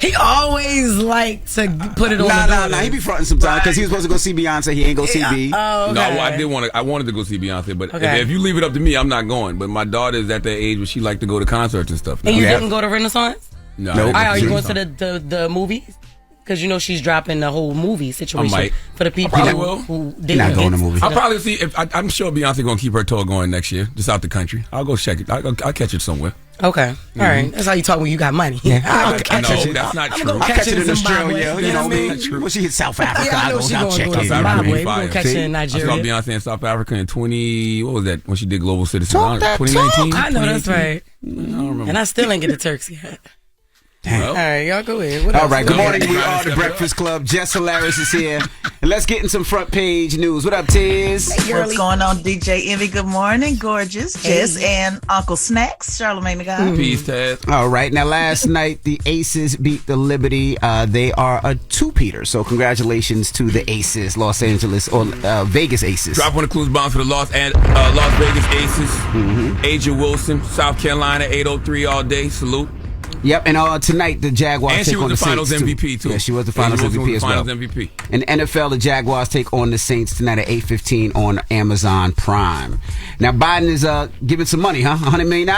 He always like to put it on. Nah. He be fronting sometimes because he was supposed to go see Beyonce. He ain't go see B. Oh, okay. No, I wanted to go see Beyonce, but if you leave it up to me, I'm not going. But my daughter is at that age where she like to go to concerts and stuff. And you didn't go to Renaissance? No. Nope. Are you going to the movies? Because you know she's dropping the whole movie situation for the people who didn't. You're not going to movies. I'll probably see. I'm sure Beyonce gonna keep her tour going next year, just out the country. I'll go check it. I'll catch it somewhere. Okay, all right. That's how you talk when you got money. Yeah. No, that's not true. I'll catch it in Zimbabwe. Australia. You know what I mean? Well, she hit South Africa. Yeah, I know she's I'll going check to go to it. Zimbabwe. We're Fire. going to catch it in I saw Nigeria. Beyonce in South Africa in what was that, when she did Global Citizen? Talk that 2019? I know, that's right. I don't remember. And I still ain't get the Turks yet. Well, All right, y'all go ahead. What All else? right, good Go morning. ahead. We are the Breakfast Club. Jess Hilarious is here. And let's get in some front page news. What up, Tiz? What's going on, DJ Envy? Good morning, gorgeous. Jess and Uncle Snacks, Charlamagne the God. Peace, Ted. All right. Now, last night, the Aces beat the Liberty. They are a two-peater. So, congratulations to the Aces, Los Angeles, or Vegas Aces. Drop one of the clues bombs for the Las Vegas Aces. Asia Wilson, South Carolina, 803 all day. Salute. Yep, and tonight the Jaguars And take she was on the Finals Saints, MVP, too. Yeah, she was the Finals MVP as well. Finals MVP. In NFL, the Jaguars take on the Saints tonight at 8:15 on Amazon Prime. Now, Biden is giving some money, huh? $100 million?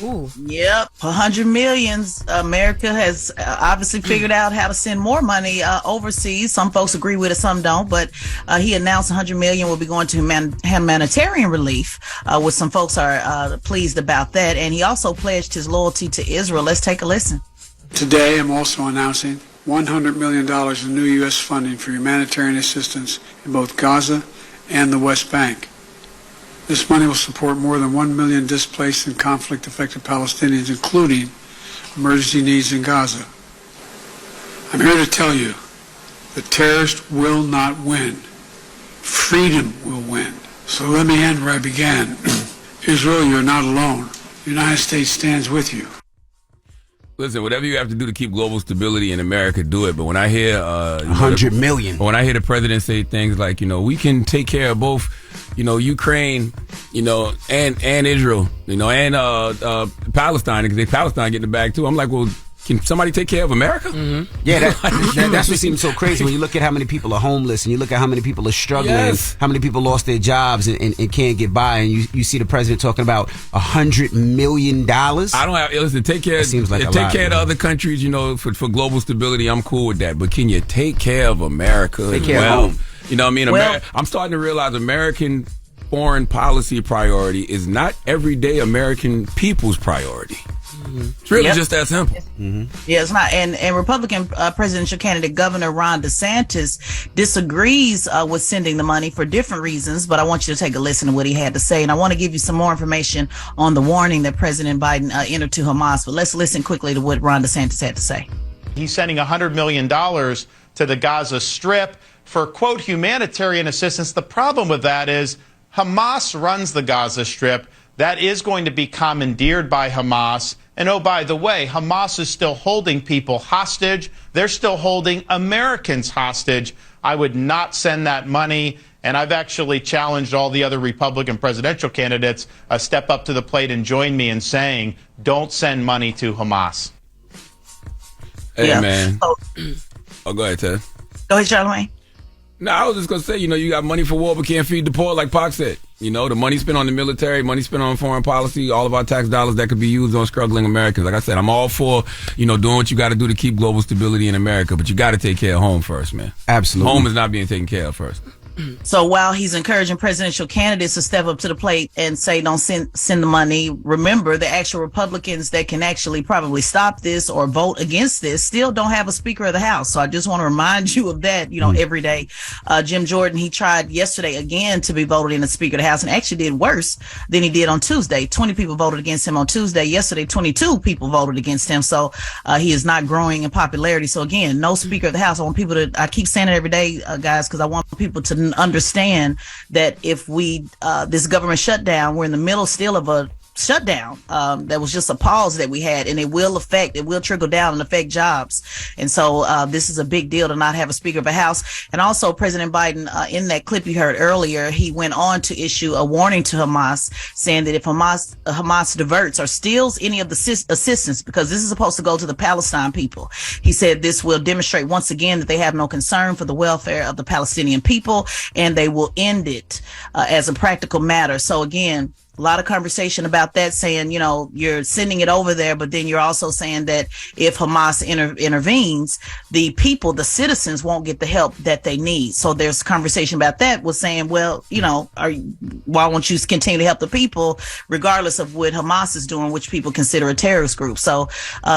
Ooh. Yep, 100 millions. America has obviously figured out how to send more money overseas. Some folks agree with it, some don't. But he announced 100 million will be going to humanitarian relief, which some folks are pleased about that. And he also pledged his loyalty to Israel. Let's take a listen. Today, I'm also announcing $100 million in new U.S. funding for humanitarian assistance in both Gaza and the West Bank. This money will support more than 1 million displaced and conflict-affected Palestinians, including emergency needs in Gaza. I'm here to tell you that terrorists will not win. Freedom will win. So let me end where I began. Israel, you're not alone. The United States stands with you. Listen, whatever you have to do to keep global stability in America, do it. But when I hear $100 million. when I hear the president say things like, we can take care of both, Ukraine, and Israel, and Palestine, because Palestine getting the bag too. I'm like, well, can somebody take care of America? Mm-hmm. Yeah, that's what seems so crazy when you look at how many people are homeless and you look at how many people are struggling, Yes. how many people lost their jobs and can't get by, and you see the president talking about $100 million. Listen, take care. That seems like a take lot, care of the man. other countries, for global stability. I'm cool with that, but can you take care of America? Take care of home. You know what I mean? Well- I'm starting to realize American foreign policy priority is not everyday American people's priority. It's really Yep. just that simple. Yeah, it's not. And Republican presidential candidate Governor Ron DeSantis disagrees with sending the money for different reasons, but I want you to take a listen to what he had to say. And I want to give you some more information on the warning that President Biden entered to Hamas. But let's listen quickly to what Ron DeSantis had to say. He's sending $100 million to the Gaza Strip for, quote, humanitarian assistance. The problem with that is Hamas runs the Gaza Strip. That is going to be commandeered by Hamas. And oh, by the way, Hamas is still holding people hostage. They're still holding Americans hostage. I would not send that money. And I've actually challenged all the other Republican presidential candidates to step up to the plate and join me in saying, don't send money to Hamas. Hey, man. So, Go ahead, Ted. go ahead, Charlamagne. No, I was just going to say, you got money for war but can't feed the poor, like Pac said. The money spent on the military, money spent on foreign policy, all of our tax dollars that could be used on struggling Americans. Like I said, I'm all for, doing what you got to do to keep global stability in America, but you got to take care of home first, man. Absolutely. Home is not being taken care of first. So while he's encouraging presidential candidates to step up to the plate and say don't send the money, remember the actual Republicans that can actually probably stop this or vote against this still don't have a Speaker of the House. So I just want to remind you of that, every day. Jim Jordan, he tried yesterday again to be voted in as Speaker of the House and actually did worse than he did on Tuesday. 20 people voted against him on Tuesday. Yesterday, 22 people voted against him. So he is not growing in popularity. So again, no Speaker of the House. I keep saying it every day, guys, because I want people to understand that if we this government shutdown, we're in the middle still of a shutdown. That was just a pause that we had, and it will trickle down and affect jobs. And so this is a big deal to not have a Speaker of the House. And also President Biden, in that clip you heard earlier, he went on to issue a warning to Hamas, saying that if Hamas diverts or steals any of the assistance, because this is supposed to go to the Palestine people, he said this will demonstrate once again that they have no concern for the welfare of the Palestinian people, and they will end it as a practical matter. So again, a lot of conversation about that, saying, you know, you're sending it over there, but then you're also saying that if Hamas intervenes, the people, the citizens, won't get the help that they need. So there's conversation about that, was saying, well, you know, why won't you continue to help the people regardless of what Hamas is doing, which people consider a terrorist group? So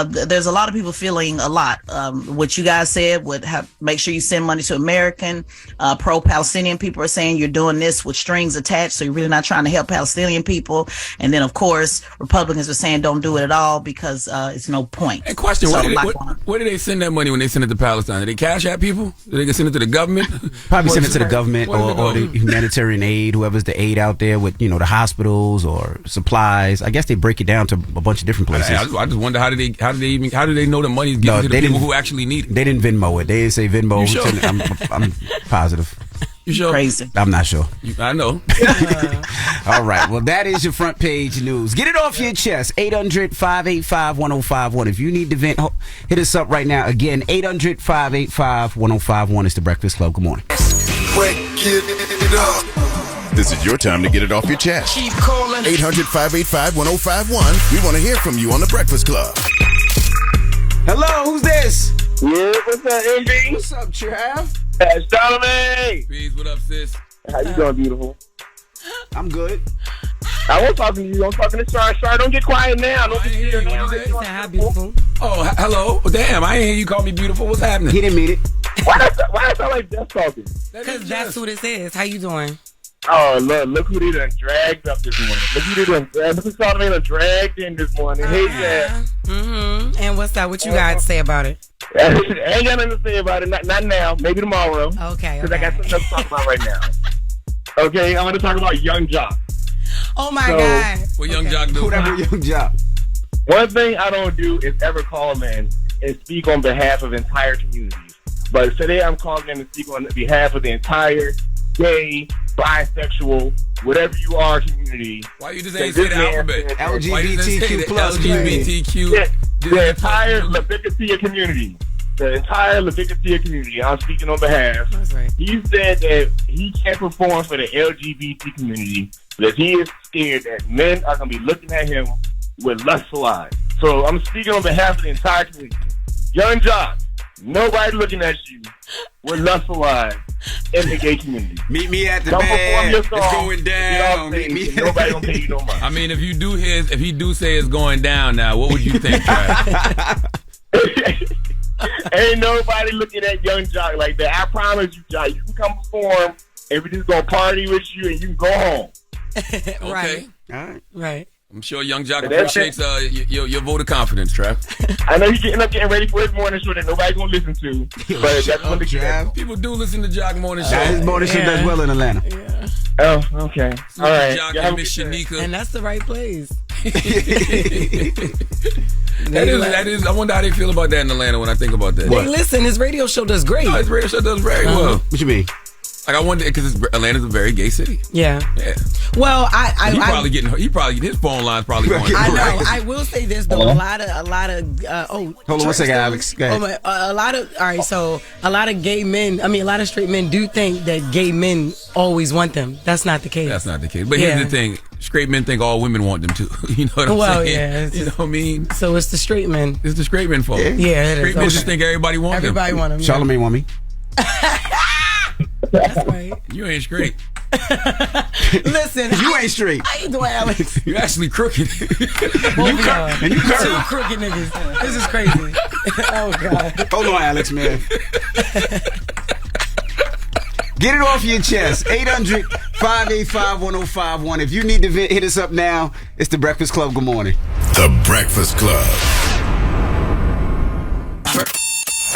there's a lot of people feeling a lot. What you guys said would make sure you send money to American pro-Palestinian people are saying you're doing this with strings attached, so you're really not trying to help Palestinian people. And then, of course, Republicans are saying don't do it at all because it's no point. And question, so where do they send that money when they send it to Palestine? Do they cash at people? Do they send it to the government? Probably send it to the government or the humanitarian aid, whoever's the aid out there with, you know, the hospitals or supplies. I guess they break it down to a bunch of different places. I just wonder how do they know the money's getting to the people who actually need it? They didn't Venmo it. They didn't say Venmo. You sure? I'm positive. You sure? Crazy. I'm not sure. I know. All right. Well, that is your front page news. Get it off your chest. 800-585-1051. If you need to vent, hit us up right now. Again, 800-585-1051 is the Breakfast Club. Good morning. This is your time to get it off your chest. Keep calling. 800-585-1051. We want to hear from you on the Breakfast Club. Hello, who's this? Yeah, what's up, MB? What's up, Trav? That's Charlamagne. Peace, what up, sis? How you doing, beautiful? I'm good. I was talking to you. I'm talking to Char. Char, don't get quiet now. Don't get scared now. Hi, beautiful. Oh, hello. Damn, I ain't hear you call me beautiful. What's happening? He didn't mean it. Why does that sound like Jess talking? Because that's who this is. How you doing? Oh, look who they done dragged up this morning. Look who they done dragged. Look who Charlamagne done dragged in this morning. Hey, Jess. Mm-hmm. And what's that? What you guys say about it? I ain't got nothing to say about it. Not now. Maybe tomorrow. Okay. Because I got something else to talk about right now. Okay, I want to talk about Young Jock. Oh, my God. What Young Jock do? Whatever Young Jock. One thing I don't do is ever call in and speak on behalf of entire communities. But today I'm calling in to speak on behalf of the entire gay, bisexual, whatever you are community. Why you just ain't say the alphabet? LGBTQ plus. LGBTQ. The entire Leviticus community. The entire Leviticus community. I'm speaking on behalf. That's right. He said that he can't perform for the LGBT community because he is scared that men are going to be looking at him with lustful eyes. So I'm speaking on behalf of the entire community. Young Jock, nobody looking at you with lustful eyes in the gay community. Meet me at the Don't bed. perform your song. It's going down. Meet me. Nobody gonna pay you no money. I mean, if he do say it's going down now, what would you think, Trav? Ain't nobody looking at Young Jock like that. I promise you, Jock, you can come perform and we just gonna party with you and you can go home. Okay. All right. Right. I'm sure Young Jock appreciates your vote of confidence, Trav. I know you're getting ready for his morning show that nobody's gonna listen to, but that's when the Trav. People do listen to Jock morning show. His morning show does well in Atlanta. Yeah. Oh, okay. All right. Jock and Miss Shanika. And that's the right place. That is. I wonder how they feel about that in Atlanta when I think about that. Hey, listen, his radio show does great. No, his radio show does very well. What you mean? Like I wonder because Atlanta's a very gay city. Yeah. Yeah. Well, He probably his phone line's probably going. I know. I will say this though. A lot of. Hold on one second, Alex. Go ahead. A lot of gay men. I mean, a lot of straight men do think that gay men always want them. That's not the case. That's not the case. But here's the thing: straight men think all women want them too. You know what I'm saying? Yeah. You know what I mean? So it's the straight men. It's the straight men fault. Yeah, it straight is. men just think everybody wants them. Everybody want them. Yeah. Charlamagne want me. That's right. You ain't straight. Listen, you ain't straight. How you doing, Alex? You actually crooked. And you two crooked niggas. This is crazy. Oh God. Hold on, Alex, man. Get it off your chest. 800-585-1051. If you need to hit us up now, it's the Breakfast Club. Good morning. The Breakfast Club.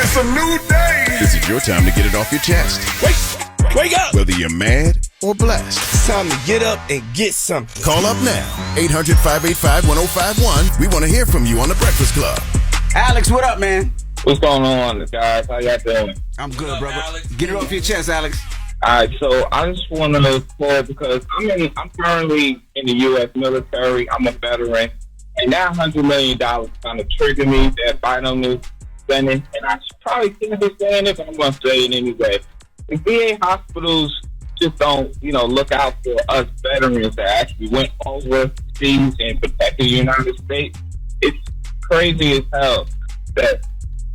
It's a new day. This is your time to get it off your chest. Wake up. Whether you're mad, or blessed? It's time to get up and get something. Call up now. 800-585-1051. We want to hear from you on The Breakfast Club. Alex, what up, man? What's going on, guys? How y'all doing? I'm good, brother. Get it off your chest, Alex. All right, so I just want to call because I'm currently in the U.S. military. I'm a veteran, and that $100 million kind of triggered me. That Biden is spending, and I probably shouldn't be saying it, but I'm going to say it anyway. The VA hospitals just don't, look out for us veterans that actually went overseas and protected the United States. It's crazy as hell that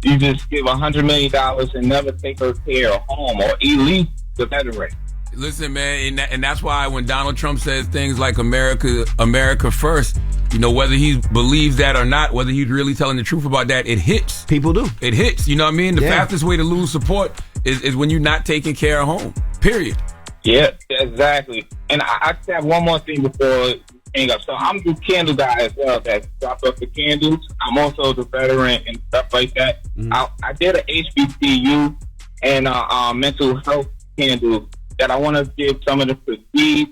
you just give $100 million and never take her care of home or elite the veteran. Listen, man, and that's why when Donald Trump says things like America first, whether he believes that or not, whether he's really telling the truth about that, it hits. People do. It hits. You know what I mean? The fastest way to lose support is when you're not taking care of home. Period. Yeah, exactly. And I just have one more thing before hang up. So I'm the candle guy as well that dropped off the candles. I'm also the veteran and stuff like that. Mm-hmm. I did an HBCU and mental health candle that I want to give some of the prestige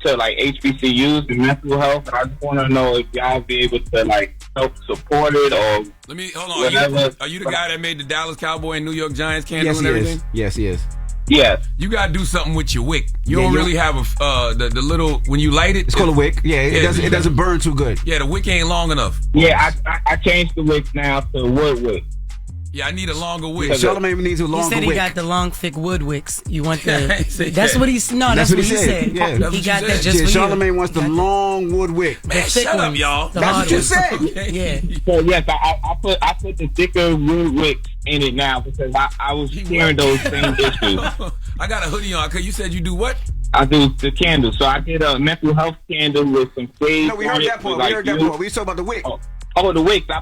to like HBCUs and mental health. I just want to know if y'all be able to help support it or hold on. Whatever. Are you the guy that made the Dallas Cowboy and New York Giants candle and everything? Yes, he is. Yeah. You gotta do something with your wick. You don't really have the little when you light it. It's called a wick. Yeah, it doesn't burn too good. Yeah, the wick ain't long enough. Yeah, I changed the wick now to wood wick. Yeah, I need a longer wick. Charlamagne needs a longer wick. He said he got the long, thick wood wicks. You want the... That's what he said. No, that's what he said. Yeah. He got that just for you. Charlamagne wants the long wood wick. Man, shut up, y'all. That's what you said. Yeah. So yes, I put the thicker wood wicks in it now because I was hearing those same issues. I got a hoodie on. You said you do what? I do the candle. So I did a mental health candle with some shades. No, we heard that part. We talking about the wick. Oh, the wicks. I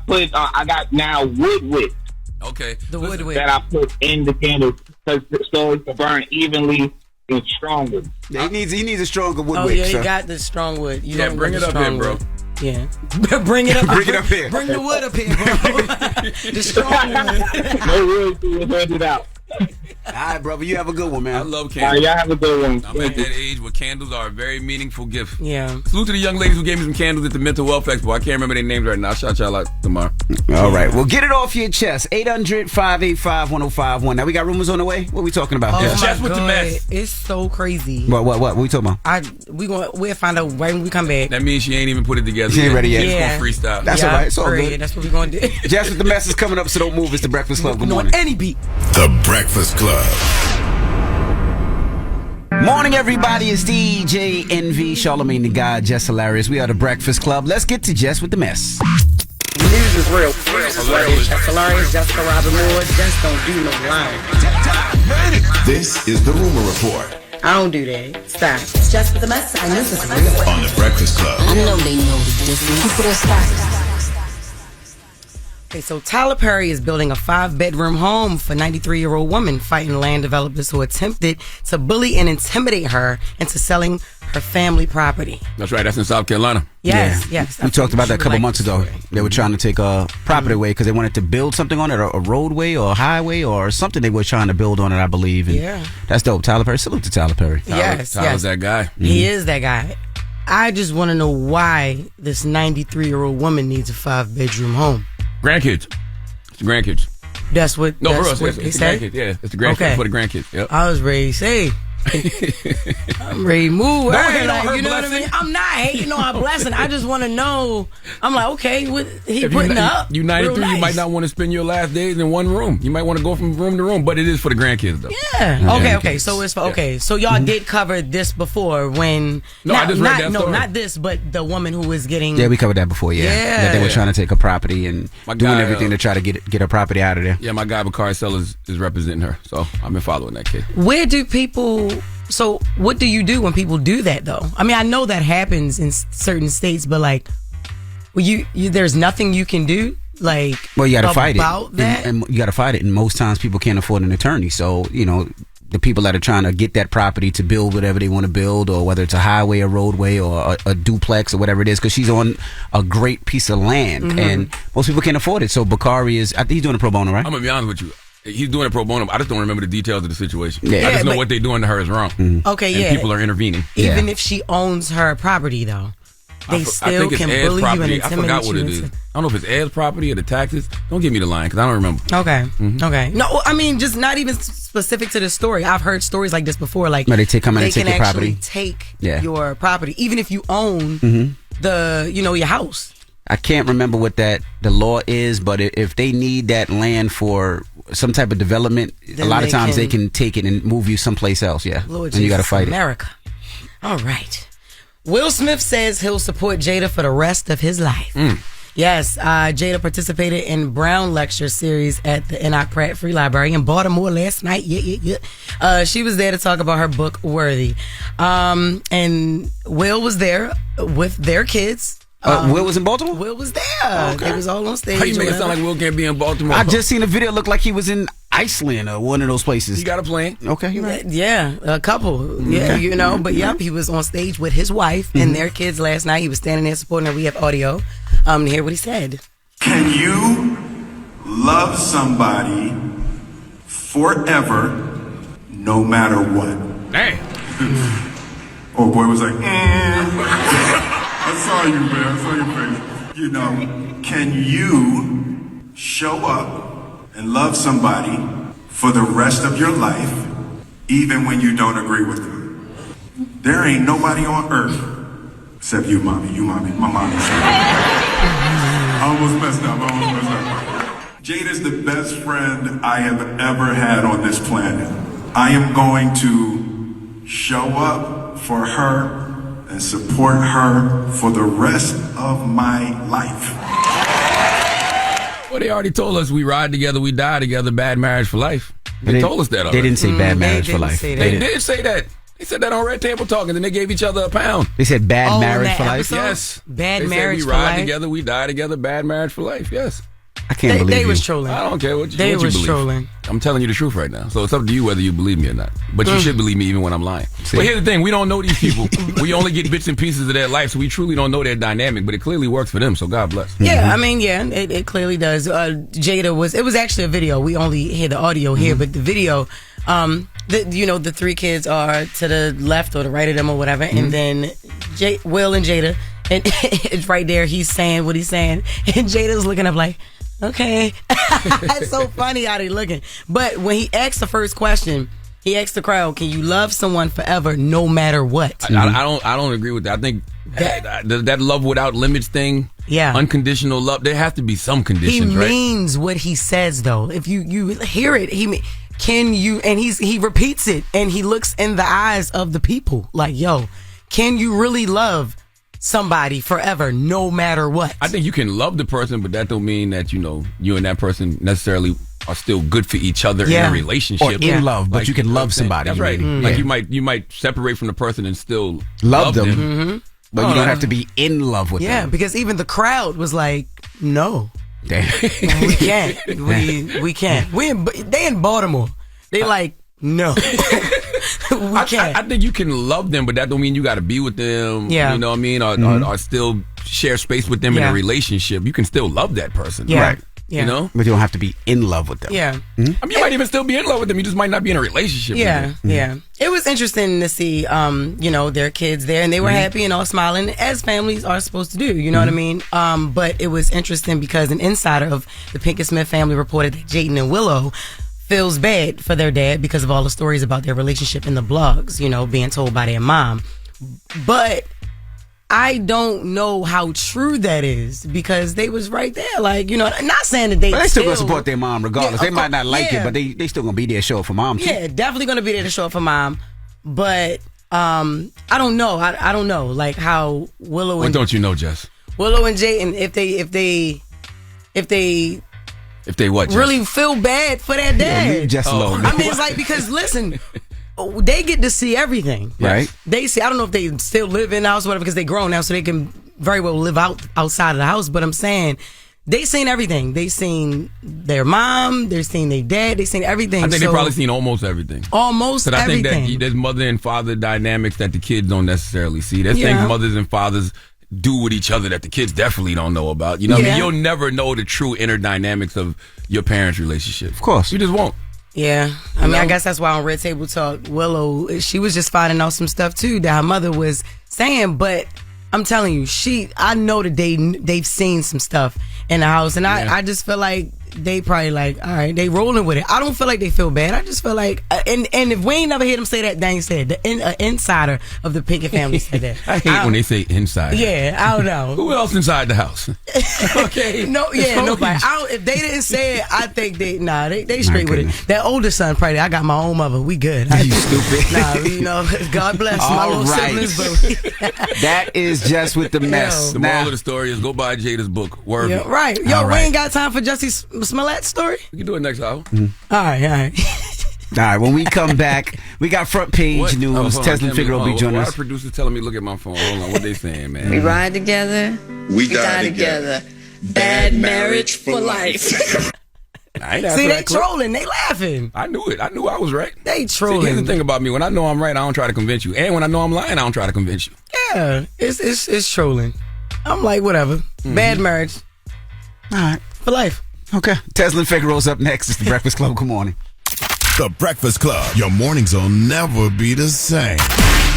got now wood wicks. Okay. The wood wick. That I put in the candle so it can burn evenly and stronger. Yeah, he needs a stronger wood wick. Oh, yeah, he got the strong wood. Bring it up here, bro. Yeah. Bring it up. Bring it up here. Bring the wood up here, bro. The strong wood. No wood to hand it out. All right, brother. You have a good one, man. I love candles. Y'all have a good one. I'm at that age where candles are a very meaningful gift. Yeah. Salute to the young ladies who gave me some candles at the Mental Wealth Expo. I can't remember their names right now. I'll shout y'all out tomorrow. All right. Well, get it off your chest. 800-585-1051. Now, we got rumors on the way? What are we talking about? Oh, Jess with the mess. It's so crazy. What are we talking about? We'll find out right when we come back. That means she ain't even put it together. She ain't ready yet. Yeah. It's gonna freestyle. That's all right. It's all good. That's what we're going to do. Jess with the mess is coming up, so don't move. It's the Breakfast Club. Good morning. Any beat. The Breakfast Club. Morning, everybody. It's DJ NV, Charlamagne the God, Jess Hilarious. We are the Breakfast Club. Let's get to Jess with the mess. News is real. Jess Hilarious, Jessica Robin Moore. Just don't do no lying. This is the Rumor Report I don't do that. Stop. It's Jess with the mess. I know this is real. on the Breakfast Club. I know they know the difference. People that stop. Okay, so Tyler Perry is building a 5-bedroom home for 93-year-old woman fighting land developers who attempted to bully and intimidate her into selling her family property. That's right. That's in South Carolina. Yes. We talked about that a couple months ago. They were trying to take a property away because they wanted to build something on it, a roadway or a highway or something they were trying to build on it, I believe. And that's dope. Tyler Perry. Salute to Tyler Perry. Tyler's that guy. He is that guy. I just want to know why this 93-year-old woman needs a 5-bedroom home. Grandkids. It's the grandkids. That's what. No, that's for us, it's the grandkids. Yeah, it's the grandkids for the grandkids. Yep. I was ready to say. I'm ready to move. Don't hate on her you know blessing. what I mean? I'm not hating on her blessing. I just want to know. I'm like, okay, what he putting up? You 93, nice. You might not want to spend your last days in one room. You might want to go from room to room, but it is for the grandkids, though. Yeah. Okay. So it's for okay. So y'all did cover this before when. No, I just read that story. No, not this, but the woman who was getting. Yeah, we covered that before. Yeah. That they were trying to take a property and doing everything to try to get her property out of there. Yeah, my guy Bakari Sellers is representing her, so I've been following that case. Where do people? So what do you do when people do that, though? I mean, I know that happens in certain states, but like, well, you there's nothing you can do. Like, well, you got to fight about it, that? and you got to fight it. And most times, people can't afford an attorney. So the people that are trying to get that property to build whatever they want to build, or whether it's a highway, a roadway, or a duplex, or whatever it is, because she's on a great piece of land, and most people can't afford it. So Bakari I think he's doing a pro bono, right? I'm gonna be honest with you. He's doing it pro bono. I just don't remember the details of the situation. Yeah. I just know but- what they're doing to her is wrong. Okay, and yeah. people are intervening. Even if she owns her property, though, they I still think it's can Ed's bully you and property. I intimidate forgot what you. it is. I don't know if it's Ed's property or the taxes. Don't give me the line because I don't remember. Okay. Okay. No, I mean, just not even specific to the story. I've heard stories like this before. Like, No, they come in and take can your actually property. take Yeah. your property, even if you own your house. I can't remember what the law is, but if they need that land for some type of development, Then a lot of they times they can- can take it and move you someplace else. Yeah, Lord and you got to Jesus, fight America. All right. Will Smith says he'll support Jada for the rest of his life. Yes, Jada participated in Brown Lecture Series at the Enoch Pratt Free Library in Baltimore last night. She was there to talk about her book, Worthy. And Will was there with their kids. Will was in Baltimore? Will was there. They was all on stage. How you make it sound like Will can't be in Baltimore? I just seen a video. Look like he was in Iceland or one of those places. He got a plane. Okay, you're right. Yeah, a couple. Yeah, Okay. but yep, he was on stage with his wife and their kids last night. He was standing there supporting her. We have audio to hear what he said. Can you love somebody forever, no matter what? Damn. Oh, boy was like, I saw you, man. I saw your face. You know, can you show up and love somebody for the rest of your life, even when you don't agree with them? There ain't nobody on earth except you, mommy. My mommy. I almost messed up. Jada's the best friend I have ever had on this planet. I am going to show up for her and support her for the rest of my life. Well, they already told us we ride together, we die together, bad marriage for life. They told us that already. They didn't say bad marriage for life. They did say that. They said that on Red Table Talk, and then they gave each other a pound. They said bad marriage that for life. episode? Yes. Bad They said marriage we for ride life? together, we die together, bad marriage for life. Yes. I can't believe They you. was trolling. I don't care what They you was believe. trolling. I'm telling you the truth right now. So it's up to you whether you believe me or not. But you should believe me even when I'm lying. See? But here's the thing. We don't know these people. We only get bits and pieces of their life, so we truly don't know their dynamic. But it clearly works for them, so God bless. Yeah, I mean, it clearly does. Jada it was actually a video. We only hear the audio here, but the video, the three kids are to the left or the right of them or whatever, and then Will and Jada, and it's right there. He's saying what he's saying, and Jada's looking up like, okay. It's so funny how they looking. But when he asked the first question, he asked the crowd, "Can you love someone forever, no matter what?" I don't agree with that. I think that love without limits thing. Yeah. Unconditional love. There have to be some He conditions, right? means what he says, though. If you hear it, can you? And he repeats it, and he looks in the eyes of the people like, "Yo, can you really love somebody forever, no matter what?" I think you can love the person, but that don't mean that you and that person necessarily are still good for each other in a relationship. Or in love, but you can love somebody. That's right. mean. Like Yeah. you might separate from the person and still Love them. Mm-hmm. But you don't have to be in love with Yeah, them. because even the crowd was like, "No, Damn. we can't. We can't. They in Baltimore. They like, no, we can't." I think you can love them, but that don't mean you got to be with them. Yeah. You know what I mean? Or still share space with them in a relationship. You can still love that person. Yeah. Right. Yeah. You know? But you don't have to be in love with them. Yeah. I mean, you might even still be in love with them. You just might not be in a relationship with them. Yeah. It was interesting to see, their kids there, and they were happy and all smiling, as families are supposed to do. You know what I mean? But it was interesting because an insider of the Pinkett Smith family reported that Jaden and Willow feels bad for their dad because of all the stories about their relationship in the blogs, being told by their mom. But I don't know how true that is because they was right there. Like, not saying that But they still gonna support their mom regardless. Yeah, They might not like it, but they still gonna be there to show up for mom too. Yeah, definitely gonna be there to show up for mom. But I don't know. I don't know like how Willow What and don't you know, Jess? Willow and Jayden, if they what, Jess? really feel bad for their dad. leave Jess alone. I mean, it's like, because listen, they get to see everything, Right. They see. I don't know if they still live in the house or whatever because they grown now, so they can very well live outside of the house. But I'm saying they seen everything. They seen their mom. They seen their dad. They seen everything. I think they probably seen almost everything. Almost I think everything. that there's mother and father dynamics that the kids don't necessarily see. There's things mothers and fathers do with each other that the kids definitely don't know about. You know what I mean? You'll never know the true inner dynamics of your parents' relationship. Of course. You just won't. Yeah. I mean, I guess that's why on Red Table Talk, Willow, she was just finding out some stuff too that her mother was saying, but I'm telling you, I know that they've seen some stuff in the house, and I just feel like they probably like, all right, they rolling with it. I don't feel like they feel bad. I just feel like, and if we ain't never hear them say that, dang said the insider of the Pinkett family said that. I hate when they say insider. Yeah, I don't know. Who else inside the house? Okay, nobody. If they didn't say it, I think they straight with it. That older son probably, I got my own mother. We good. You stupid. God bless my little siblings. But that is just with the mess. The moral of the story is go buy Jada's book. Word. Yeah, right. Yo, we ain't got time for Jussie Smollett's story. We can do it next hour. All right. All right, when we come back, we got front page news. Tesla Figure will be joining us. Why the producer's telling me look at my phone? Hold on, what they saying, man? We ride together. We die together. Bad marriage for life. See, they trolling. They laughing. I knew it. I knew I was right. They trolling. See, here's the thing about me. When I know I'm right, I don't try to convince you. And when I know I'm lying, I don't try to convince you. Yeah, it's trolling. I'm like, whatever. Bad marriage. All right. For life. Okay. Tesla and Figaro's up next. It's the Breakfast Club. Good morning. The Breakfast Club. Your mornings will never be the same.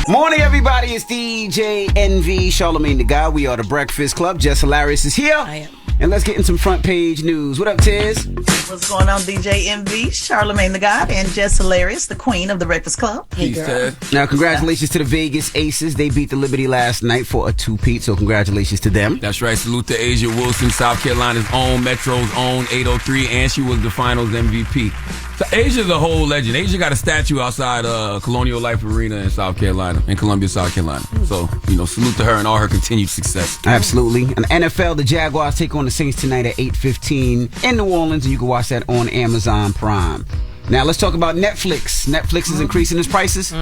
Morning, everybody. It's DJ NV, Charlamagne the Guy. We are the Breakfast Club. Jess Hilarious is here. I am. And let's get in some front page news. What up, Tiz? What's going on, DJ MV, Charlamagne the God, and Jess Hilarious, the queen of the Breakfast Club. Hey, girl. Now, congratulations to the Vegas Aces. They beat the Liberty last night for a 2-peat, so congratulations to them. That's right. Salute to Asia Wilson, South Carolina's own, Metro's own 803, and she was the finals MVP. So Asia's a whole legend. Asia got a statue outside Colonial Life Arena in South Carolina, in Columbia, South Carolina. So, salute to her and all her continued success. Absolutely. And NFL, the Jaguars take on the Saints tonight at 8:15 in New Orleans, and you can watch that on Amazon Prime. Now, let's talk about Netflix. Netflix is increasing its prices.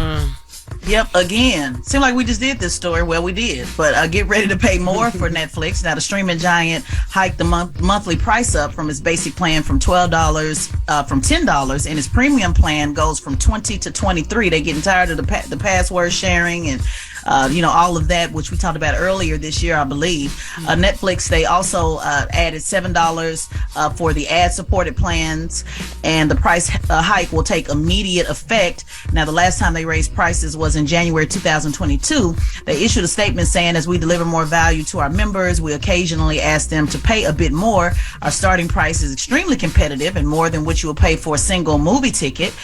Yep, again. Seemed like we just did this story. Well, we did. But get ready to pay more for Netflix. Now, the streaming giant hiked the monthly price up from its basic plan from $12, from $10, and its premium plan goes from $20 to $23. They're getting tired of the password sharing and all of that, which we talked about earlier this year, I believe. Netflix, they also added $7 for the ad-supported plans, and the price hike will take immediate effect. Now, the last time they raised prices was in January 2022. They issued a statement saying, as we deliver more value to our members, we occasionally ask them to pay a bit more. Our starting price is extremely competitive and more than what you will pay for a single movie ticket.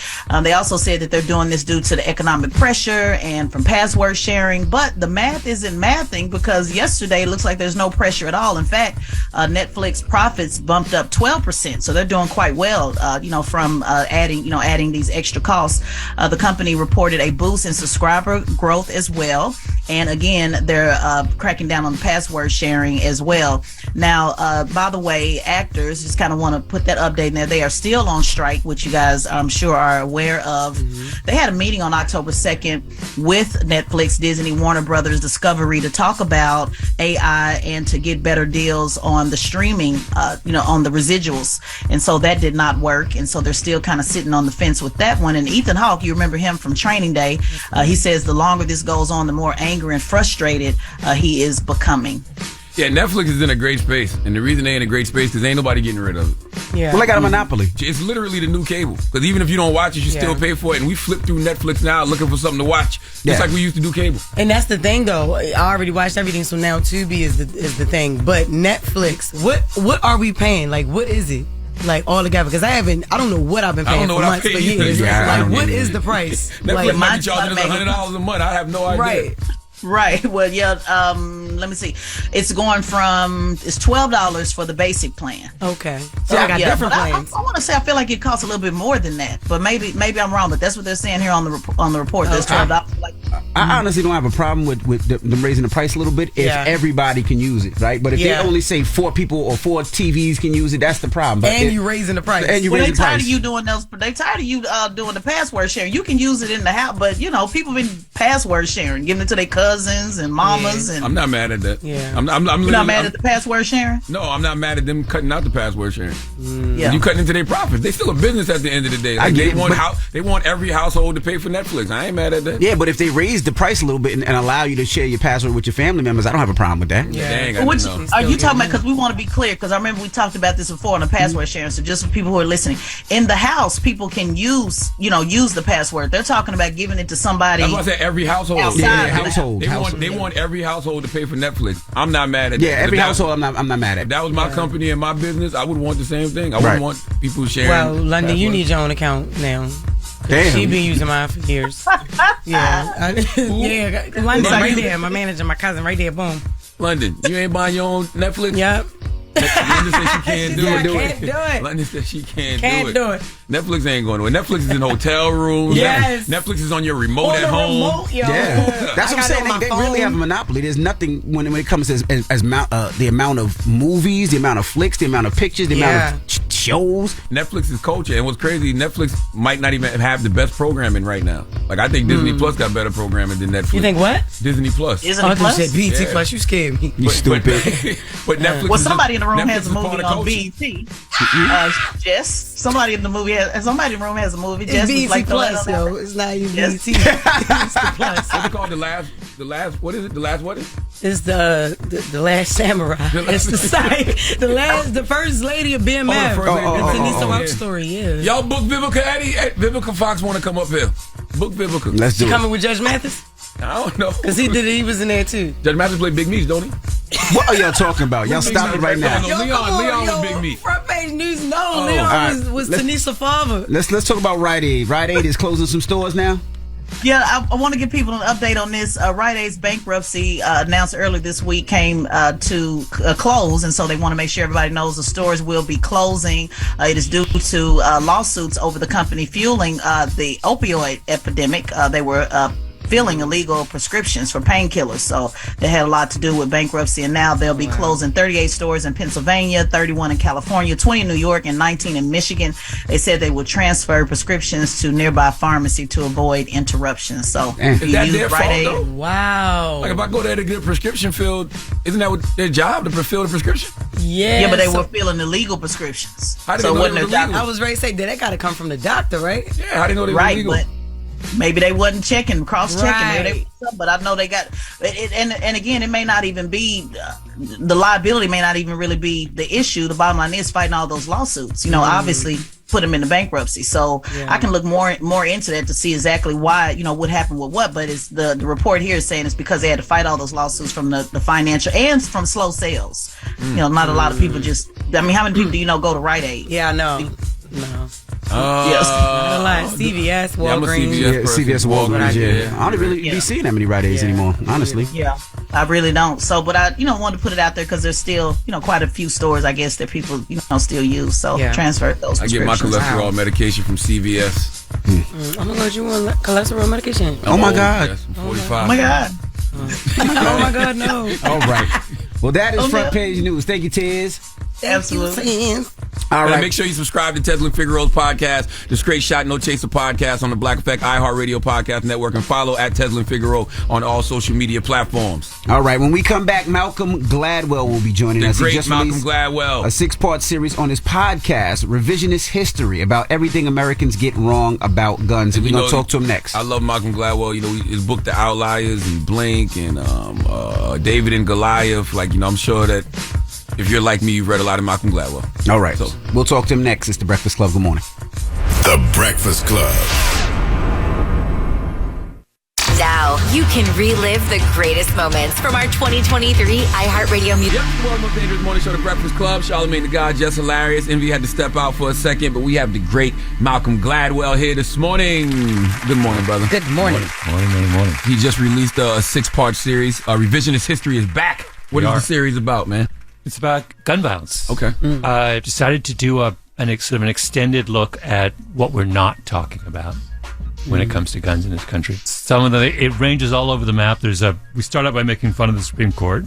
They also said that they're doing this due to the economic pressure and from password sharing. But the math isn't mathing, because yesterday it looks like there's no pressure at all. In fact, Netflix profits bumped up 12%, so they're doing quite well. From adding these extra costs. The company reported a boost in subscriber growth as well, and again, they're cracking down on the password sharing as well. Now, by the way, actors, just kind of want to put that update in there. They are still on strike, which you guys, I'm sure, are aware of. They had a meeting on October 2nd with Netflix, Disney, Warner Brothers, Discovery to talk about AI and to get better deals on the streaming, on the residuals. And so that did not work. And so they're still kind of sitting on the fence with that one. And Ethan Hawke, you remember him from Training Day. He says the longer this goes on, the more angry and frustrated he is becoming. Yeah, Netflix is in a great space. And the reason they're in a great space is ain't nobody getting rid of it. Yeah. Well, they got a monopoly. It's literally the new cable. Because even if you don't watch it, you still pay for it. And we flip through Netflix now looking for something to watch. Just like we used to do cable. And that's the thing, though. I already watched everything, so now Tubi is the thing. But Netflix, what are we paying? Like, what is it? Like, all together? Because I don't know what I've been paying for months, for years. What is the price? Netflix might be charging us $100 a month. I have no idea. Right. Well, yeah. Let me see. It's going from $12 for the basic plan. Okay. So I got different plans. I want to say I feel like it costs a little bit more than that, but maybe I'm wrong. But that's what they're saying here on the report. There's $12. I honestly don't have a problem with them raising the price a little bit if everybody can use it, right? But if they only say 4 people or 4 TVs can use it, that's the problem. But you raising the price. And you raising the price. Tired of you doing those. They tired of you doing the password sharing. You can use it in the house, but people been password sharing, giving it to their cousins and mamas. And I'm not mad at that. Yeah. I'm You're not mad at the password sharing? No, I'm not mad at them cutting out the password sharing. You cutting into their profits. They still a business at the end of the day. Like they want every household to pay for Netflix. I ain't mad at that. Yeah, but if they raise raise the price a little bit and allow you to share your password with your family members, I don't have a problem with that. Yeah. Which are you talking about? Because we want to be clear. Because I remember we talked about this before on the password sharing. So just for people who are listening, in the house, people can use the password. They're talking about giving it to somebody. That's why I said every household. Household. They want every household to pay for Netflix. I'm not mad at that. Yeah, every household. I'm not mad at. If that was my company and my business, I would want the same thing. I wouldn't want people sharing. Well, London, you need your own account now. Damn. She been using mine for years. Yeah. Yeah. London right there. My manager, my cousin right there. Boom. London, you ain't buying your own Netflix? Yep. London said she can't do it. Can't do it. London said she can't do it. Netflix ain't going nowhere. Netflix is in hotel rooms. Yes. Netflix is on your remote at home. Yeah. That's what I'm saying. They really have a monopoly. There's nothing when it comes to the amount of movies, the amount of flicks, the amount of pictures, the amount of shows. Netflix is culture. And what's crazy, Netflix might not even have the best programming right now. Like, I think Disney Plus got better programming than Netflix. You think what? Disney Plus. Disney Plus? You said BT Plus. You scared me. You stupid. But Netflix. Well, somebody in the room Netflix has a movie on BET. Jess, somebody in the room has a movie. Jess It's BT like Plus, yo. It's not even BT. It's the Plus. What's it called? The last. What is it? The last what is? It's the Last Samurai. It's the site. The first lady of BMF. It's Anissa Rock story. Yeah. Y'all book Vivica Eddie. Vivica Fox want to come up here. Book Vivica. Let's do it. Coming with Judge Mathis? I don't know. Because he was in there too. Judge Mathis played Big Meats, don't he? What are y'all talking about? Y'all stop it right now. Leon was Big Meat. Front page news. No, Leon was Tanisha father. Let's talk about Rite Aid. Rite Aid is closing some stores now. Yeah, I want to give people an update on this. Rite Aid's bankruptcy announced earlier this week came to close, and so they want to make sure everybody knows the stores will be closing. It is due to lawsuits over the company fueling the opioid epidemic. They were filling illegal prescriptions for painkillers. So they had a lot to do with bankruptcy, and now they'll be closing 38 stores in Pennsylvania, 31 in California, 20 in New York, and 19 in Michigan. They said they would transfer prescriptions to nearby pharmacy to avoid interruptions. So Is that their fault, though? Wow. Like, if I go there to get a prescription filled, isn't that what their job, to fill the prescription? Yeah, but they were filling illegal prescriptions. How did they know they was illegal? I was ready to say that got to come from the doctor, right? Yeah, how do they know they were illegal? But maybe they wasn't checking, cross-checking. Right. Maybe but I know they got it. And again, it may not even be the liability may not even really be the issue. The bottom line is fighting all those lawsuits. Obviously put them into bankruptcy. So I can look more into that to see exactly why, what happened with what. But it's the report here is saying it's because they had to fight all those lawsuits from the financial and from slow sales. Not a lot of people how many people do you know go to Rite Aid? Yeah, I know. No. Yes. A lot. CVS, Walgreens. CVS, Walgreens. Yeah. I don't really be seeing that many Rite Aids anymore, honestly. Yeah, I really don't. So, but I, wanted to put it out there because there's still, quite a few stores, I guess, that people, still use. So transfer those. I get my cholesterol medication from CVS. Oh my God, you want cholesterol medication? Oh my God. Yes, 45. Oh my God. Oh my God, no. All right. Well, that is front page news. Thank you, Tiz. Absolutely. All right. Make sure you subscribe to Teslin Figaro's podcast, the Straight Shot No Chaser podcast on the Black Effect iHeartRadio Podcast Network, and follow at Teslin Figaro on all social media platforms. All right. When we come back, Malcolm Gladwell will be joining us. The great Malcolm Gladwell. A 6-part series on his podcast, Revisionist History, about everything Americans get wrong about guns. And we're going to talk to him next. I love Malcolm Gladwell. His book, The Outliers, and Blink, and David and Goliath. I'm sure that if you're like me, you've read a lot of Malcolm Gladwell. All right. So we'll talk to him next. It's The Breakfast Club. Good morning. The Breakfast Club. Now you can relive the greatest moments from our 2023 iHeartRadio music. Yep, the world's most dangerous morning show, The Breakfast Club. Charlamagne the God, Jess hilarious. Envy had to step out for a second, but we have the great Malcolm Gladwell here this morning. Good morning, brother. Good morning. Morning. He just released a 6-part series. Revisionist History is back. What is the series about, man? It's about gun violence. Okay. I've decided to do an extended look at what we're not talking about when it comes to guns in this country. It ranges all over the map. We start out by making fun of the Supreme Court,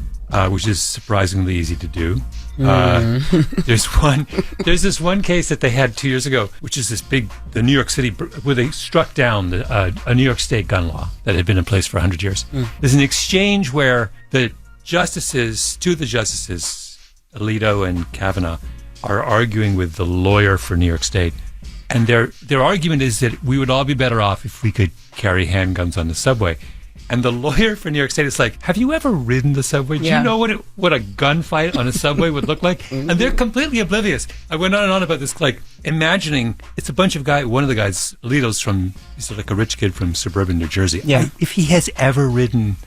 which is surprisingly easy to do. There's this one case that they had 2 years ago, which is the New York City, where they struck down a New York State gun law that had been in place for 100 years. There's an exchange where two of the justices, Alito and Kavanaugh, are arguing with the lawyer for New York State. And their argument is that we would all be better off if we could carry handguns on the subway. And the lawyer for New York State is like, have you ever ridden the subway? Do you know what a gunfight on a subway would look like? And they're completely oblivious. I went on and on about this, like imagining it's a bunch of guys. One of the guys, Lito's he's like a rich kid from suburban New Jersey. Yeah. If he has ever ridden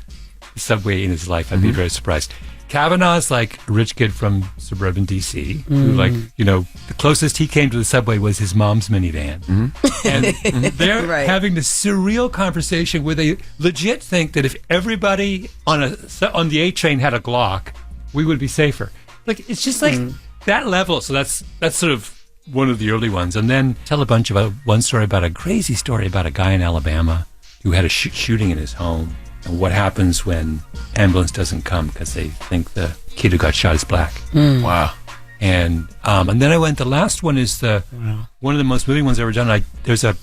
the subway in his life, I'd be very surprised. Kavanaugh's like a rich kid from suburban DC who, like, the closest he came to the subway was his mom's minivan. And they're having this surreal conversation where they legit think that if everybody on the A train had a Glock, we would be safer. Like, it's just like that level. So that's sort of one of the early ones. And then tell one story about a crazy story about a guy in Alabama who had a shooting in his home. And what happens when ambulance doesn't come because they think the kid who got shot is black. Wow. And then the last one is one of the most moving ones I've ever done. There's a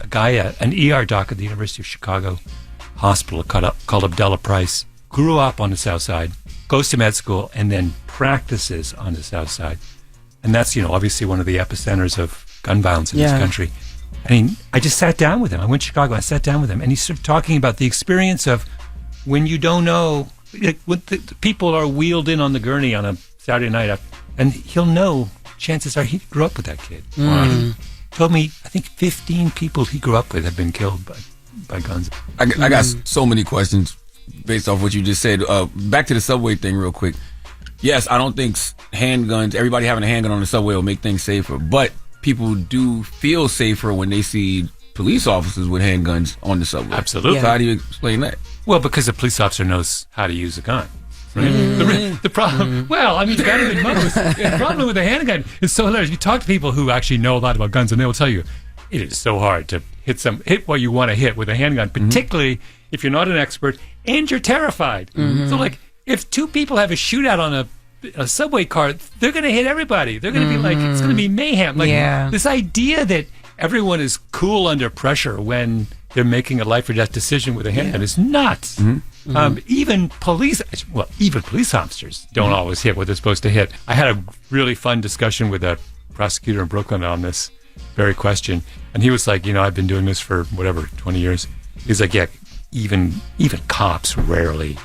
guy, an ER doc at the University of Chicago hospital called Abdullah Price, grew up on the South Side, goes to med school, and then practices on the South Side. And that's, obviously one of the epicenters of gun violence in this country. I mean, I just sat down with him. I went to Chicago. I sat down with him, and he's sort of talking about the experience of when you don't know, when the people are wheeled in on the gurney on a Saturday night, and he'll know. Chances are he grew up with that kid. He told me, I think 15 people he grew up with have been killed by guns. I got so many questions based off what you just said. Back to the subway thing real quick. Yes, I don't think handguns, everybody having a handgun on the subway will make things safer, but people do feel safer when they see police officers with handguns on the subway. Absolutely. So how do you explain that? Well, because a police officer knows how to use a gun. Right? The problem, the guy even knows. The problem with a handgun is so hilarious. You talk to people who actually know a lot about guns, and they will tell you it is so hard to hit what you want to hit with a handgun, particularly if you're not an expert and you're terrified. So, like, if two people have a shootout on a subway car, they're going to hit everybody. They're going to be like, it's going to be mayhem. Like, this idea that everyone is cool under pressure when they're making a life or death decision with a handgun is nuts. Even police officers don't always hit what they're supposed to hit. I had a really fun discussion with a prosecutor in Brooklyn on this very question, and he was like, I've been doing this for 20 years. He's like, even cops rarely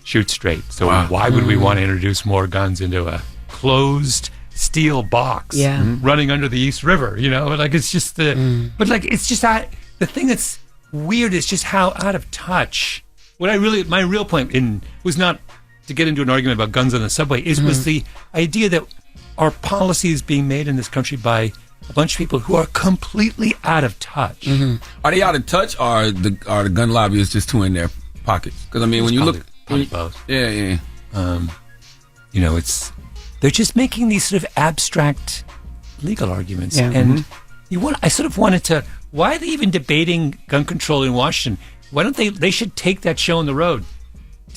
shoot straight. So why would we want to introduce more guns into a closed steel box running under the East River? Like, it's just but like, it's just the thing that's weird is just how out of touch. My real point was not to get into an argument about guns on the subway, was the idea that our policy is being made in this country by a bunch of people who are completely out of touch. Are they out of touch, or are the gun lobbyists just too in their pockets? Because when you look. Both. Yeah. They're just making these sort of abstract legal arguments, and I sort of wanted to. Why are they even debating gun control in Washington? Why don't they should take that show on the road?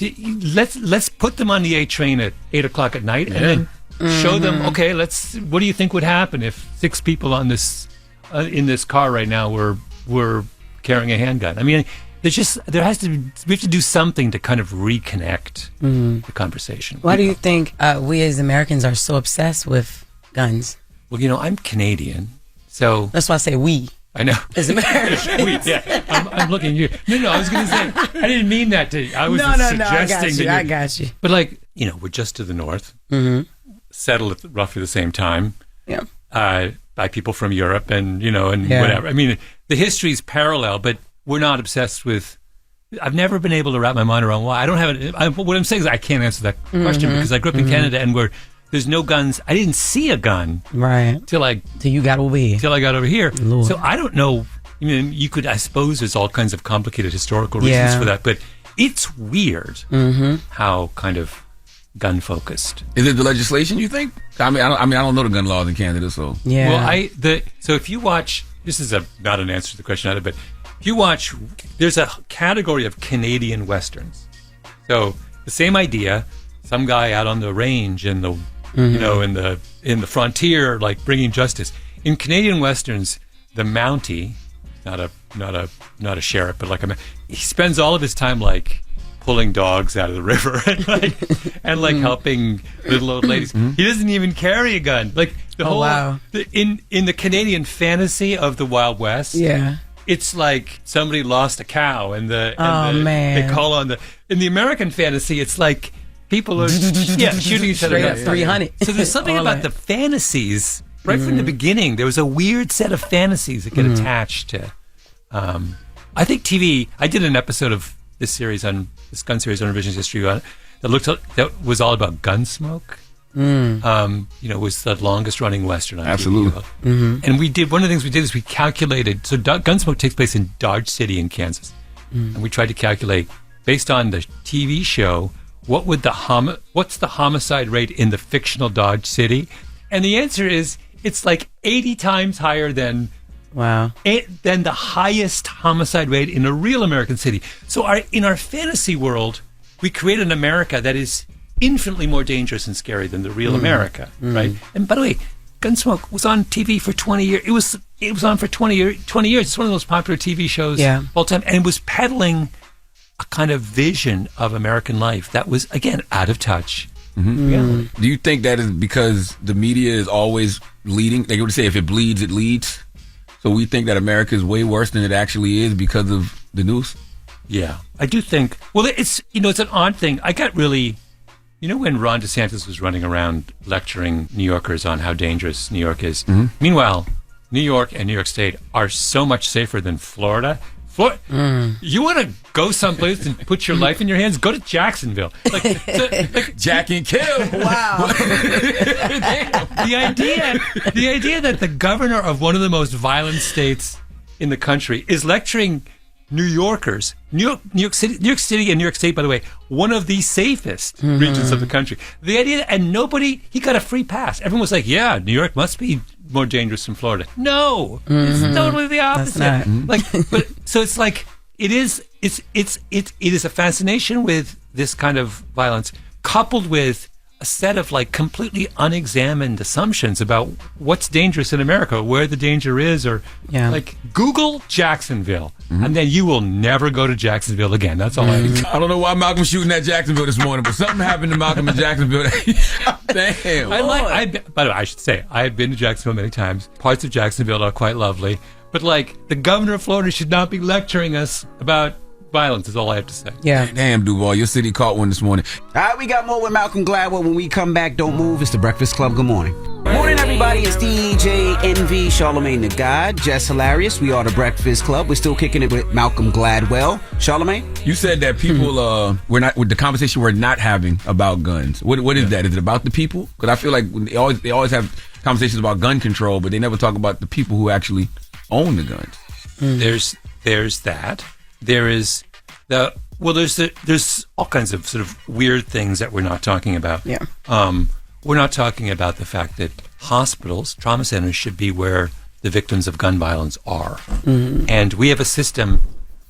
Let's put them on the A train at 8:00 at night, and then show them. Okay, what do you think would happen if 6 people on this in this car right now were carrying a handgun? I mean. We have to do something to kind of reconnect the conversation. Why do you think we as Americans are so obsessed with guns? Well, I'm Canadian, so that's why I say we. I know. As Americans. I'm looking at you. No, I was going to say, I didn't mean that to. I was suggesting I got you. But we're just to the north, settled at roughly the same time. Yeah. By people from Europe and whatever. I mean, the history is parallel, but we're not obsessed with. I've never been able to wrap my mind around why. I don't have what I'm saying is I can't answer that question because I grew up in Canada and there's no guns. I didn't see a gun till you got over here. Till I got over here. Lord. So I don't know. I mean, I suppose there's all kinds of complicated historical reasons for that, but it's weird how kind of gun focused. Is it the legislation? You think? I don't know the gun laws in Canada, so Well, so if you watch, this is not an answer to the question either, but. You watch, there's a category of Canadian Westerns. So the same idea, some guy out on the range in the, in the frontier, like bringing justice. In Canadian Westerns, the Mountie, not a sheriff, but he spends all of his time pulling dogs out of the river and helping little old ladies. He doesn't even carry a gun. Like the whole in the Canadian fantasy of the Wild West. Yeah. it's like somebody lost a cow and they call on in the American fantasy, it's like people are shooting each other. Straight up 300. So there's something about the fantasies right from the beginning. There was a weird set of fantasies that get attached to. I think TV. I did an episode of this gun series on Revisionist History that was all about Gunsmoke. Was the longest running Western on Absolutely. TV. And one of the things we did is we calculated, so Gunsmoke takes place in Dodge City in Kansas. And we tried to calculate, based on the TV show, what's the homicide rate in the fictional Dodge City? And the answer is, it's like 80 times higher than the highest homicide rate in a real American city. So in our fantasy world, we create an America that is infinitely more dangerous and scary than the real America, right? And by the way, Gunsmoke was on TV for 20 years. It was on for 20 years. It's one of the most popular TV shows of all time, and it was peddling a kind of vision of American life that was, again, out of touch. Do you think that is because the media is always leading? They would say if it bleeds, it leads. So we think that America is way worse than it actually is because of the news? Yeah, I do think. Well, it's an odd thing. I got really, when Ron DeSantis was running around lecturing New Yorkers on how dangerous New York is. Meanwhile, New York and New York State are so much safer than Florida. You want to go someplace and put your life in your hands? Go to Jacksonville. Like Jack and kill. Wow. The idea that the governor of one of the most violent states in the country is lecturing New Yorkers. New York City and New York State, by the way, one of the safest regions of the country. The idea, and he got a free pass. Everyone was like, yeah, New York must be more dangerous than Florida. No, it's totally the opposite. So it's like, it is a fascination with this kind of violence coupled with a set of like completely unexamined assumptions about what's dangerous in America, where the danger is, or like Google Jacksonville, and then you will never go to Jacksonville again. That's all I don't know why Malcolm's shooting at Jacksonville this morning, but something happened to Malcolm in Jacksonville. Damn. By the way, I should say, I have been to Jacksonville many times. Parts of Jacksonville are quite lovely, but like the governor of Florida should not be lecturing us about violence is all I have to say. Yeah. Damn, Duval, your city caught one this morning. All right, we got more with Malcolm Gladwell. When we come back, don't move. It's the Breakfast Club. Good morning. Morning, everybody. It's DJ NV, Charlamagne the God, Jess Hilarious. We are the Breakfast Club. We're still kicking it with Malcolm Gladwell. Charlamagne? You said that people we're not with the conversation we're not having about guns. What is that? Is it about the people? Because I feel like they always have conversations about gun control, but they never talk about the people who actually own the guns. There's that. There's all kinds of sort of weird things that we're not talking about. Yeah. We're not talking about the fact that hospitals, trauma centers should be where the victims of gun violence are. And we have a system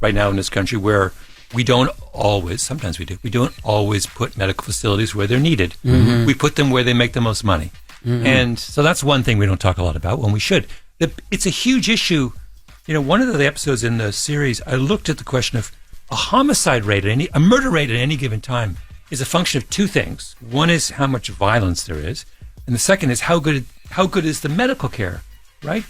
right now in this country where sometimes we do, we don't always put medical facilities where they're needed. We put them where they make the most money. And so that's one thing we don't talk a lot about when we should. It's a huge issue. One of the episodes in the series, I looked at the question of a homicide rate, a murder rate at any given time is a function of two things. One is how much violence there is, and the second is how good is the medical care, right?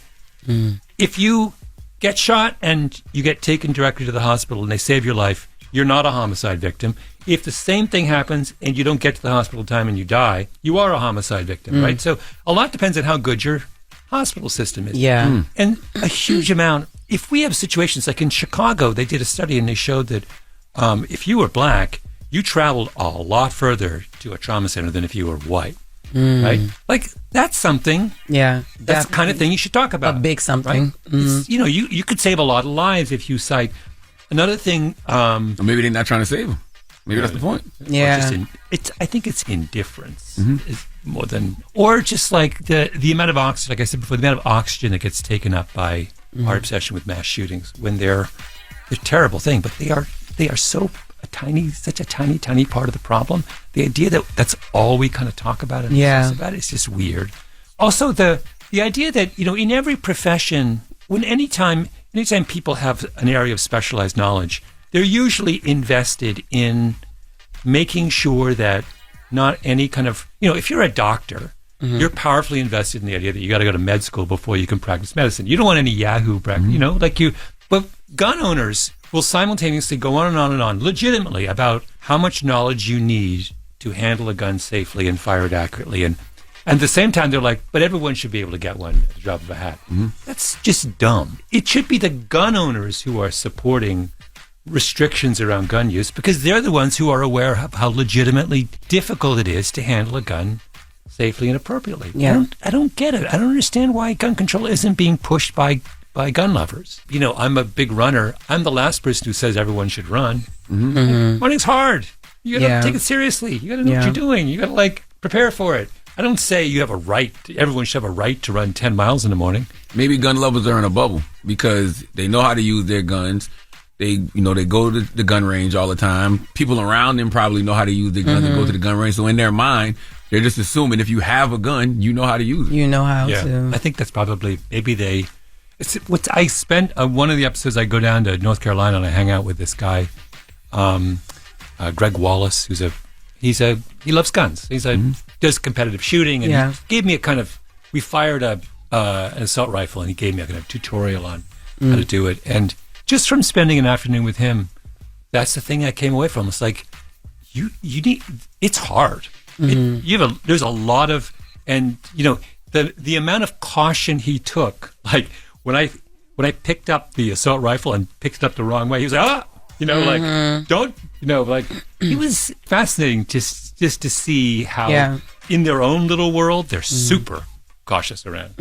If you get shot and you get taken directly to the hospital and they save your life, you're not a homicide victim. If the same thing happens and you don't get to the hospital in time and you die, you are a homicide victim, right? So a lot depends on how good your hospital system is. Yeah. And a huge amount, if we have situations like in Chicago, they did a study and they showed that if you were black, you traveled a lot further to a trauma center than if you were white, right? Like, that's something. Yeah. That's the kind of thing you should talk about. A big something. Right? You could save a lot of lives if you cite another thing. Or maybe they're not trying to save them. Maybe that's the point. Yeah. I think it's indifference is more than, or just like the amount of oxygen, like I said before, the amount of oxygen that gets taken up by our obsession with mass shootings when they're a terrible thing, but they are such a tiny part of the problem. The idea that that's all we kind of talk about and discuss about it's just weird. Also, the idea that in every profession, anytime people have an area of specialized knowledge, they're usually invested in making sure that not any kind of, if you're a doctor, you're powerfully invested in the idea that you got to go to med school before you can practice medicine. You don't want any Yahoo practice, but gun owners will simultaneously go on and on and on, legitimately, about how much knowledge you need to handle a gun safely and fire it accurately. And at the same time, they're like, but everyone should be able to get one at the drop of a hat. That's just dumb. It should be the gun owners who are supporting restrictions around gun use, because they're the ones who are aware of how legitimately difficult it is to handle a gun safely and appropriately. Yeah. I don't get it. I don't understand why gun control isn't being pushed by gun lovers. You know, I'm a big runner. I'm the last person who says everyone should run. Running's hard. You got to take it seriously. You got to know what you're doing. You got to prepare for it. I don't say you have a right. Everyone should have a right to run 10 miles in the morning. Maybe gun lovers are in a bubble because they know how to use their guns. They go to the gun range all the time. People around them probably know how to use their guns and go to the gun range. So in their mind, they're just assuming if you have a gun, you know how to use it. You know how to. I think that's probably I spent one of the episodes. I go down to North Carolina and I hang out with this guy, Greg Wallace, he loves guns. Does competitive shooting, and he gave me we fired an assault rifle, and he gave me a kind of tutorial on how to do it. And just from spending an afternoon with him, that's the thing I came away from. It's like you need. It's hard. There's a lot of, and the amount of caution he took. Like when I picked up the assault rifle and picked it up the wrong way, he was like, don't. It was fascinating just to see how in their own little world they're super cautious around.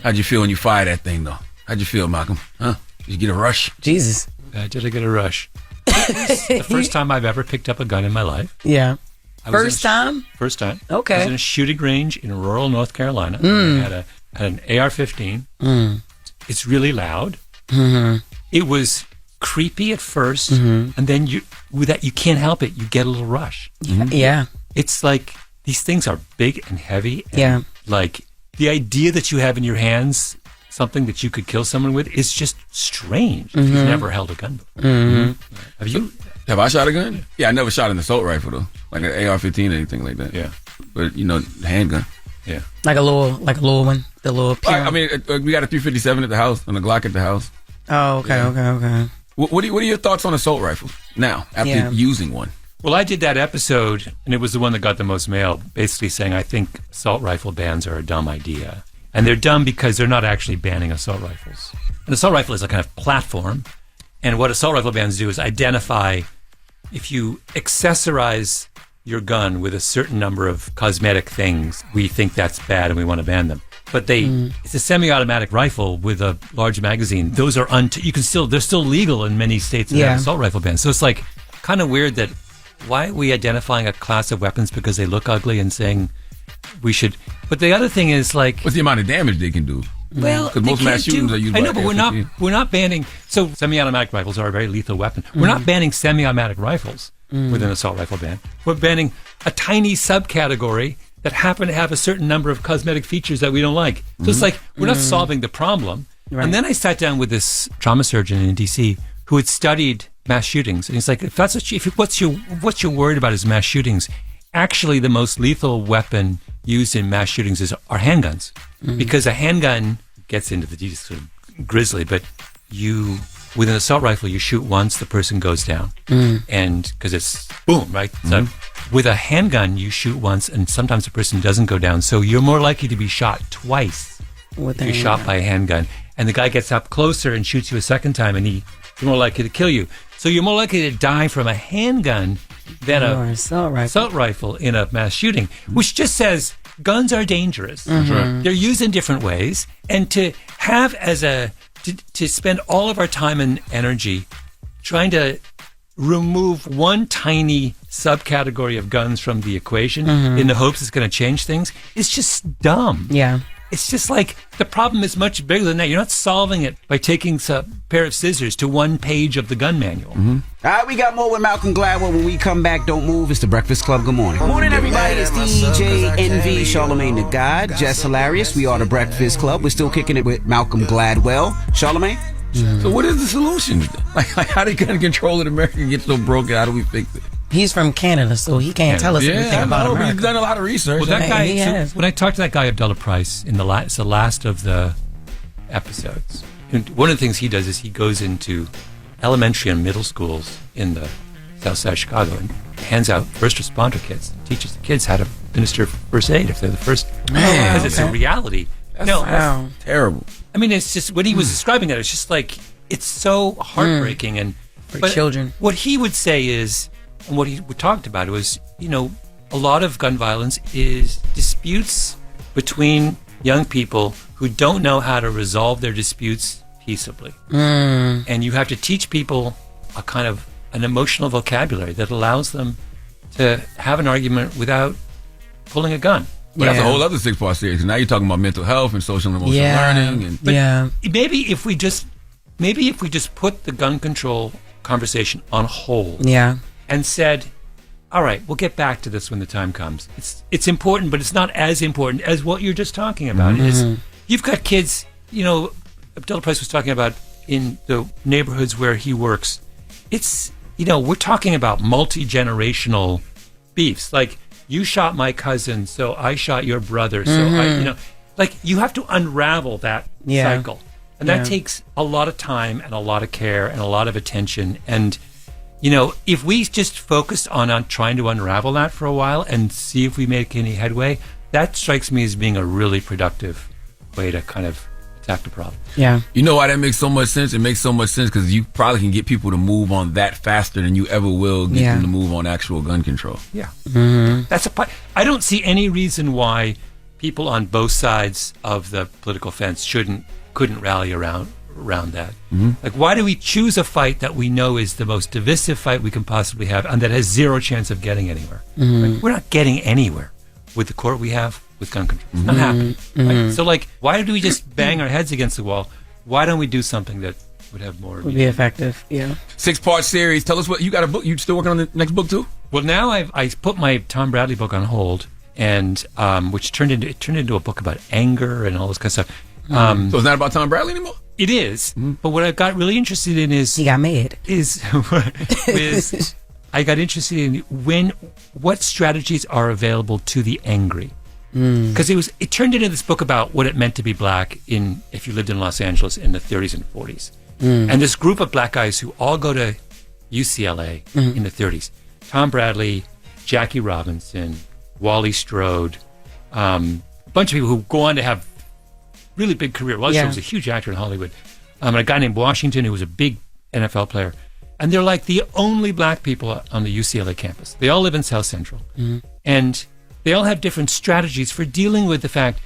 How'd you feel when you fired that thing, though? How'd you feel, Malcolm? Huh? Did you get a rush? Jesus. Did I get a rush? It was the first time I've ever picked up a gun in my life. Yeah. First time? First time. Okay. I was in a shooting range in rural North Carolina. I had an AR-15. It's really loud. It was creepy at first, and then you can't help it. You get a little rush. Yeah. It's like these things are big and heavy. And like the idea that you have in your hands something that you could kill someone with is just strange if you've never held a gun before. Have I shot a gun? Yeah, I never shot an assault rifle though, like an AR-15 or anything like that. Yeah, but handgun. Yeah, like a little one, the little. I mean, we got a 357 at the house and a Glock at the house. Oh, okay, okay. What are your thoughts on assault rifles now after using one? Well, I did that episode, and it was the one that got the most mail, basically saying I think assault rifle bans are a dumb idea. And they're dumb because they're not actually banning assault rifles. An assault rifle is a kind of platform, and what assault rifle bans do is identify if you accessorize your gun with a certain number of cosmetic things, we think that's bad and we want to ban them. But it's a semi-automatic rifle with a large magazine. Those are they're still legal in many states that have assault rifle bans. So it's like kind of weird that why are we identifying a class of weapons because they look ugly and saying we should? But the other thing is like, what's the amount of damage they can do? Well, because most mass shootings are used. I know, but we're not banning. So semi-automatic rifles are a very lethal weapon. We're not banning semi-automatic rifles with an assault rifle ban. We're banning a tiny subcategory that happen to have a certain number of cosmetic features that we don't like. So it's like we're not solving the problem. Right. And then I sat down with this trauma surgeon in DC who had studied mass shootings, and he's like, what you're worried about is mass shootings. Actually, the most lethal weapon used in mass shootings are handguns, because a handgun gets into the sort of grisly, but with an assault rifle, you shoot once, the person goes down, and because it's boom, right? So with a handgun, you shoot once, and sometimes the person doesn't go down, so you're more likely to be shot twice if you're shot by a handgun, and the guy gets up closer and shoots you a second time, and he's more likely to kill you. So you're more likely to die from a handgun than an assault rifle in a mass shooting, which just says guns are dangerous. They're used in different ways, and to spend all of our time and energy trying to remove one tiny subcategory of guns from the equation in the hopes it's going to change things is just dumb. Yeah. It's just like the problem is much bigger than that. You're not solving it by taking a pair of scissors to one page of the gun manual. All right, we got more with Malcolm Gladwell. When we come back, don't move. It's the Breakfast Club. Good morning. Good morning, everybody. It's DJ NV, Charlamagne the God, Jess Hilarious. We are the Breakfast Club. We're still kicking it with Malcolm Gladwell. Charlamagne? So what is the solution? Like how do gun control in America get so broken? How do we fix it? He's from Canada, so he can't tell us everything about America. He's done a lot of research. Well, that guy, when I talked to that guy, Abdullah Price, it's the last of the episodes, And one of the things he does is he goes into elementary and middle schools in the south side of Chicago and hands out first responder kits and teaches the kids how to administer first aid if they're the first. Because it's a reality. That's terrible. I mean, it's just, when he was describing it, it's just like, it's so heartbreaking. And for children. What he would say is, and what he talked about was, a lot of gun violence is disputes between young people who don't know how to resolve their disputes peaceably. And you have to teach people a kind of an emotional vocabulary that allows them to have an argument without pulling a gun. But that's a whole other 6-part series. Now you're talking about mental health and social and emotional learning. And Maybe if we just put the gun control conversation on hold. And said, all right, we'll get back to this when the time comes. It's important, but it's not as important as what you're just talking about. You've got kids, Abdullah Price was talking about in the neighborhoods where he works. It's, we're talking about multi-generational beefs. Like, you shot my cousin, so I shot your brother. So you have to unravel that cycle. And that takes a lot of time and a lot of care and a lot of attention. And, if we just focused on trying to unravel that for a while and see if we make any headway, that strikes me as being a really productive way to kind of attack the problem. Yeah. You know why that makes so much sense? It makes so much sense because you probably can get people to move on that faster than you ever will get them to move on actual gun control. Yeah. I don't see any reason why people on both sides of the political fence couldn't rally around that. Like, why do we choose a fight that we know is the most divisive fight we can possibly have and that has zero chance of getting anywhere? Like, we're not getting anywhere with the court we have with gun control. It's not happening. Right? So, why do we just bang our heads against the wall? Why don't we do something that would have more? Would be effective. Yeah. 6-part series. Tell us what you got a book. You still working on the next book too? Well, now I put my Tom Bradley book on hold, and which turned into a book about anger and all this kind of stuff. So it's not about Tom Bradley anymore? It is. But what I got really interested in is... He got mad. I got interested in what strategies are available to the angry. Because it turned into this book about what it meant to be black if you lived in Los Angeles in the 30s and 40s. And this group of black guys who all go to UCLA in the 30s. Tom Bradley, Jackie Robinson, Wally Strode, a bunch of people who go on to have really big career. Wally Strode was a huge actor in Hollywood. And a guy named Washington who was a big NFL player. And they're like the only black people on the UCLA campus. They all live in South Central. And they all have different strategies for dealing with the fact,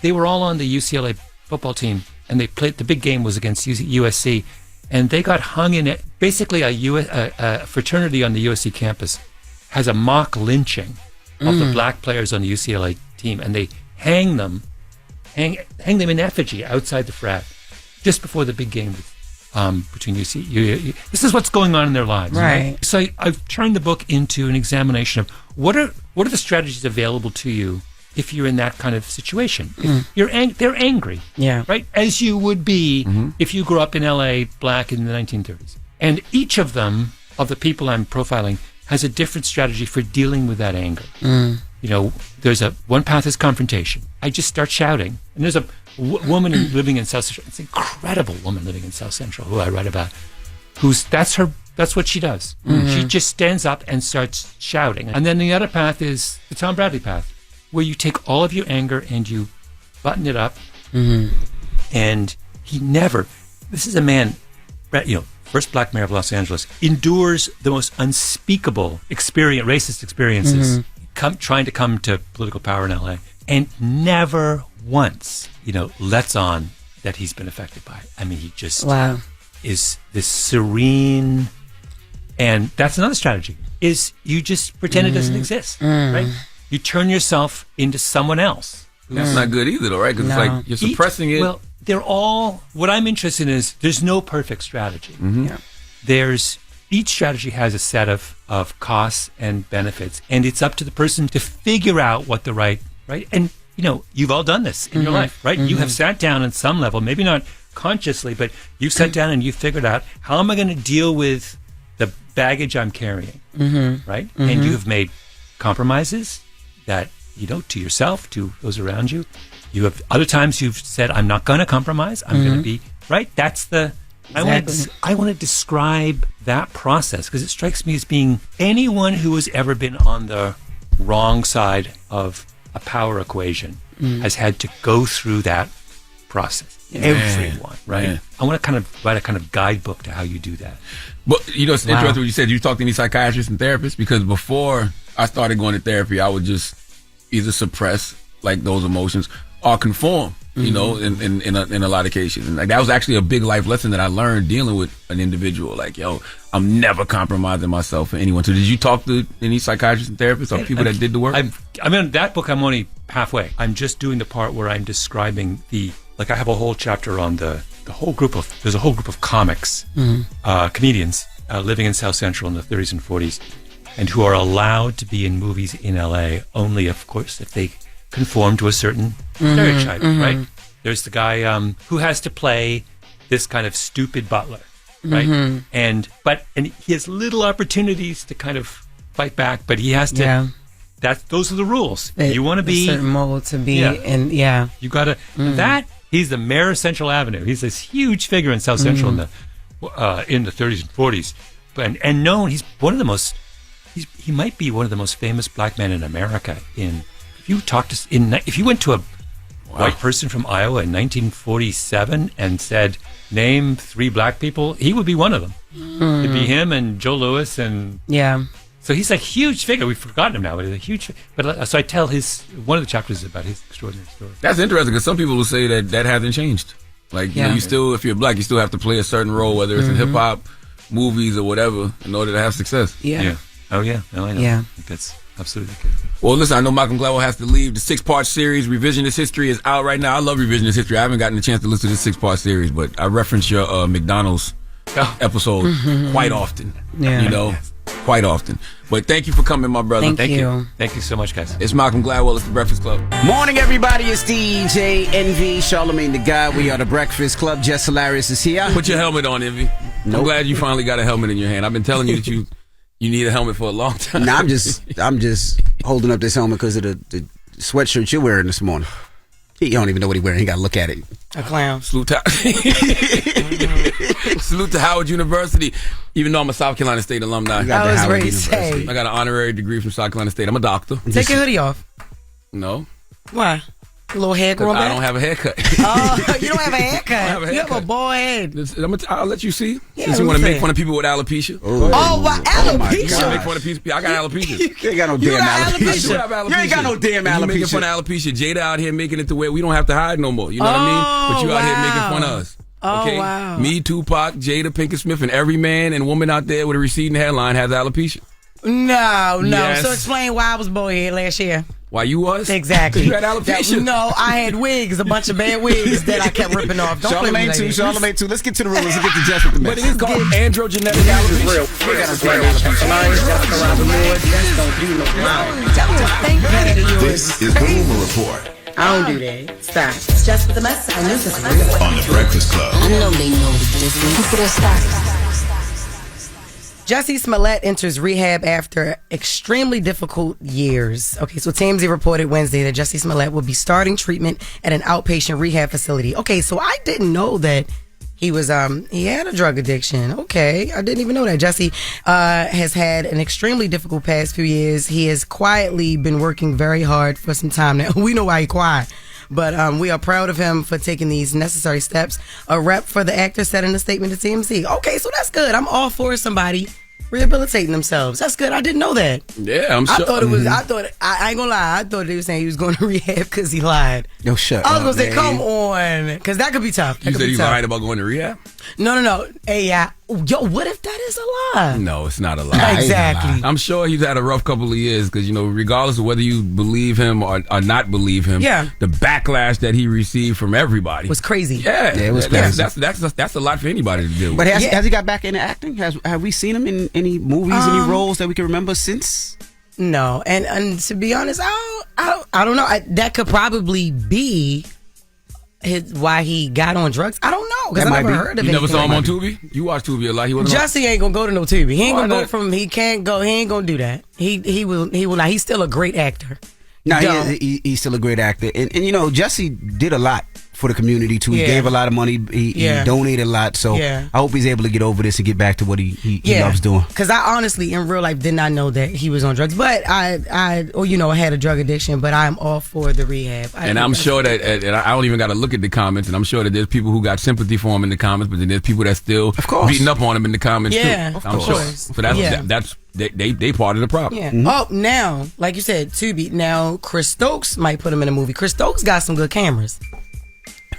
they were all on the UCLA football team and they played, the big game was against USC. And they got hung in it. Basically, a fraternity on the USC campus has a mock lynching of the black players on the UCLA team. And they hang them in effigy outside the frat just before the big game between UC. This is what's going on in their lives. Right. So I've turned the book into an examination of what are the strategies available to you if you're in that kind of situation. If they're angry. Yeah. Right? As you would be if you grew up in LA black in the 1930s. And each of them, of the people I'm profiling, has a different strategy for dealing with that anger. There's one path is confrontation. I just start shouting. And there's a woman living in South Central. It's an incredible woman living in South Central who I write about. That's what she does. She just stands up and starts shouting. And then the other path is the Tom Bradley path, where you take all of your anger and you button it up. And this is a man, first black mayor of Los Angeles, endures the most unspeakable racist experiences, trying to come to political power in LA, and never once, lets on that he's been affected by it. I mean, he just is this serene, and that's another strategy, is you just pretend it doesn't exist, right? You turn yourself into someone else. That's not good either, though, right? Because it's like you're suppressing it. Well, what I'm interested in is there's no perfect strategy. Each strategy has a set of costs and benefits, and it's up to the person to figure out what the right. And, you've all done this in your life, right? You have sat down on some level, maybe not consciously, but you've sat down and you figured out, how am I going to deal with the baggage I'm carrying, right? And you have made compromises that, to yourself, to those around you. You have other times you've said, I'm not going to compromise. I'm going to be right? That's the. I want to describe that process because it strikes me as being anyone who has ever been on the wrong side of a power equation has had to go through that process. Everyone, right? Man. I want to kind of write a kind of guidebook to how you do that. But it's interesting what you said. You talk to any psychiatrists and therapists because before I started going to therapy, I would just either suppress like those emotions or conform. You know, in a lot of cases, and like that was actually a big life lesson that I learned dealing with an individual. Like, yo, I'm never compromising myself for anyone. So, did you talk to any psychiatrists and therapists or people that did the work? I mean, that book I'm only halfway. I'm just doing the part where I'm describing I have a whole chapter on there's a whole group of comics, comedians living in South Central in the 30s and 40s, and who are allowed to be in movies in LA only, of course, if they conform to a certain stereotype, right? There's the guy who has to play this kind of stupid butler, right? And he has little opportunities to kind of fight back, but he has to. Those are the rules. You want to be a certain mold to be, and you got to. That he's the mayor of Central Avenue. He's this huge figure in South Central in the 30s and 40s, and known. He's one of the most. He might be one of the most famous black men in America. If you went to a white person from Iowa in 1947 and said, name 3 black people, he would be one of them. It'd be him and Joe Louis and so he's a huge figure. We've forgotten him now, but he's a huge. But so I tell one of the chapters is about his extraordinary story. That's interesting because some people will say that hasn't changed. Like you know, you still, if you're black, you still have to play a certain role, whether it's in hip hop, movies, or whatever, in order to have success. Oh yeah, no, I know. Yeah, that's absolutely the case. Well, listen, I know Malcolm Gladwell has to leave. The 6-part series, Revisionist History, is out right now. I love Revisionist History. I haven't gotten a chance to listen to this 6-part series, but I reference your McDonald's episode quite often. Quite often. But thank you for coming, my brother. Thank you. Thank you so much, guys. It's Malcolm Gladwell. It's The Breakfast Club. Morning, everybody. It's DJ NV, Charlamagne the God. We are The Breakfast Club. Jess Hilarious is here. Put your helmet on, Envy. Nope. I'm glad you finally got a helmet in your hand. I've been telling you that you need a helmet for a long time. Nah, I'm just holding up this helmet because of the sweatshirt you're wearing this morning. You don't even know what he's wearing. You got to look at it. A clown. Salute to Howard University. Even though I'm a South Carolina State alumni. I was ready to say. I got an honorary degree from South Carolina State. I'm a doctor. Take your hoodie off. No. Why? A little hair growing back? I don't have a haircut. Oh, you don't have a haircut? You have a bald head. I'll let you see. Since you want to make fun of people with alopecia. Oh, alopecia? You want to make fun of people? I got alopecia. You ain't got no damn alopecia. You ain't got no damn alopecia. You making fun of alopecia. Jada out here making it to where we don't have to hide no more. You know what I mean? But you out here making fun of us. Okay? Oh, wow. Me, Tupac, Jada, Pinkett Smith, and every man and woman out there with a receding hairline has alopecia. No. Yes. So explain why I was bald head last year. Why you was? Exactly. You had alopecia. No, I had wigs, a bunch of bad wigs that I kept ripping off. Don't play me like that. Charlamagne 2. Let's get to the rules and get to Jess with the mess. But it is called androgenetic alopecia. This is the Rumor Report. I don't do that. Stop. It's just with the mess. I know this is real. On The Breakfast Club. I know they know the difference. Jussie Smollett enters rehab after extremely difficult years. Okay, so TMZ reported Wednesday that Jussie Smollett will be starting treatment at an outpatient rehab facility. Okay, so I didn't know that he was he had a drug addiction. Okay, I didn't even know that. Jussie has had an extremely difficult past few years. He has quietly been working very hard for some time now. We know why he quiet. But we are proud of him for taking these necessary steps. A rep for the actor said in a statement to TMZ. Okay, so that's good. I'm all for somebody rehabilitating themselves. That's good. I didn't know that. Yeah, I'm sure. I thought it was. I ain't gonna lie. I thought they were saying he was going to rehab because he lied. Yo, shut I up. was gonna say, come on, because that could be tough. You said he lied about going to rehab? No. Hey, yo, what if that is a lie? No, it's not a lie. Exactly. I'm sure he's had a rough couple of years because, regardless of whether you believe him or not believe him, the backlash that he received from everybody was crazy. Yeah, it was crazy. That's a lot for anybody to do. But has he got back into acting? Have we seen him in any movies, any roles that we can remember since? No, and to be honest, I don't know. That could probably be why he got on drugs. I don't know because I never heard of it. You never saw him on Tubi? You watch Tubi a lot. Jussie ain't gonna go to no Tubi. He ain't gonna go from. He can't go. He ain't gonna do that. He will not. He's still a great actor. No, he's still a great actor, and Jussie did a lot for the community too. He gave a lot of money. He donated a lot. So I hope he's able to get over this and get back to what he loves doing. Because I honestly, in real life, did not know that he was on drugs. But I had a drug addiction. But I'm all for the rehab. I'm sure that, and I don't even got to look at the comments. And I'm sure that there's people who got sympathy for him in the comments, but then there's people that still beating up on him in the comments too. I'm sure. So that's they part of the problem. Yeah. Oh, now, like you said, Tubi. Now, Chris Stokes might put him in a movie. Chris Stokes got some good cameras.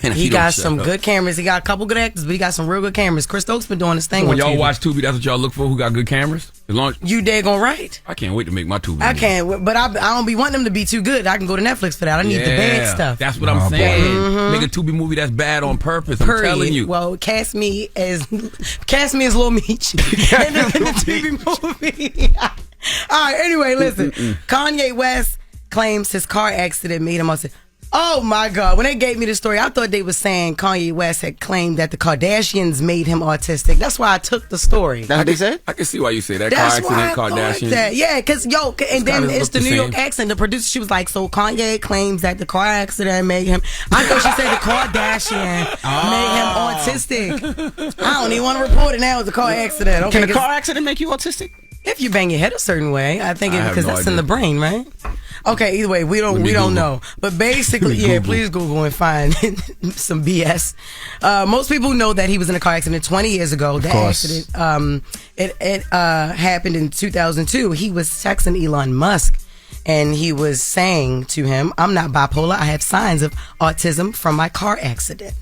He got some good cameras. He got a couple good actors, but he got some real good cameras. Chris Stokes been doing his thing. So when on y'all TV. watch Tubi, that's what y'all look for. Who got good cameras? As long you daggone right. I can't wait to make my Tubi. I can't, but I don't be wanting them to be too good. I can go to Netflix for that. I need the bad stuff. That's what I'm saying. Make a Tubi movie that's bad on purpose. I'm telling you. Well, cast me as Lil Meech in the Tubi movie. All right. Anyway, listen. Kanye West claims his car accident made him upset. Oh my God. When they gave me the story, I thought they were saying Kanye West had claimed that the Kardashians made him autistic. That's why I took the story. That's what they said? I can see why you say that. That's car accident, Kardashians. That. Yeah, because, and then it's the New York accent. The producer, she was like, so Kanye claims that the car accident made him. I thought she said the Kardashian made him autistic. I don't even want to report it now as a car accident. Okay, can a car accident make you autistic? If you bang your head a certain way, I think because that's in the brain, right? Okay, either way, we don't know. But basically, please Google and find some BS. Most people know that he was in a car accident 20 years ago. That accident, it happened in 2002. He was texting Elon Musk, and he was saying to him, "I'm not bipolar. I have signs of autism from my car accident."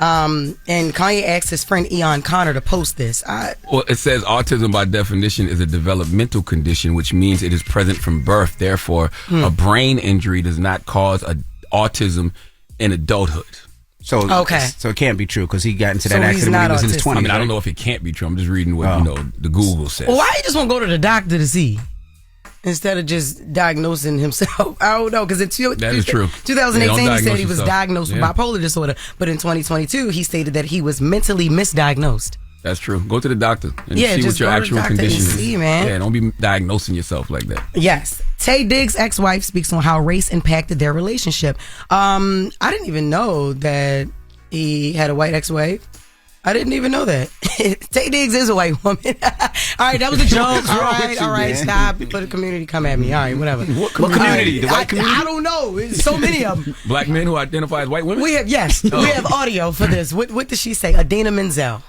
And Kanye asked his friend Eon Connor to post this. Well, it says autism by definition is a developmental condition, which means it is present from birth. Therefore, a brain injury does not cause autism in adulthood. So it can't be true because he got into that accident when he was in his 20s. I mean, I don't know if it can't be true. I'm just reading what the Google says. Well, why you just want to go to the doctor to see? Instead of just diagnosing himself. I don't know, because that is true. 2018 he said he was diagnosed with bipolar disorder, but in 2022 he stated that he was mentally misdiagnosed. That's true. Go to the doctor and see what your actual condition is. See, man. Yeah, don't be diagnosing yourself like that. Yes. Tay Digs' ex-wife speaks on how race impacted their relationship. I didn't even know that he had a white ex-wife. I didn't even know that. Tay Diggs is a white woman. All right, that was a joke. All right, stop. Let the community come at me. All right, whatever. What community? The white community? I don't know. There's so many of them. Black men who identify as white women? We have audio for this. What did she say? Adina Menzel.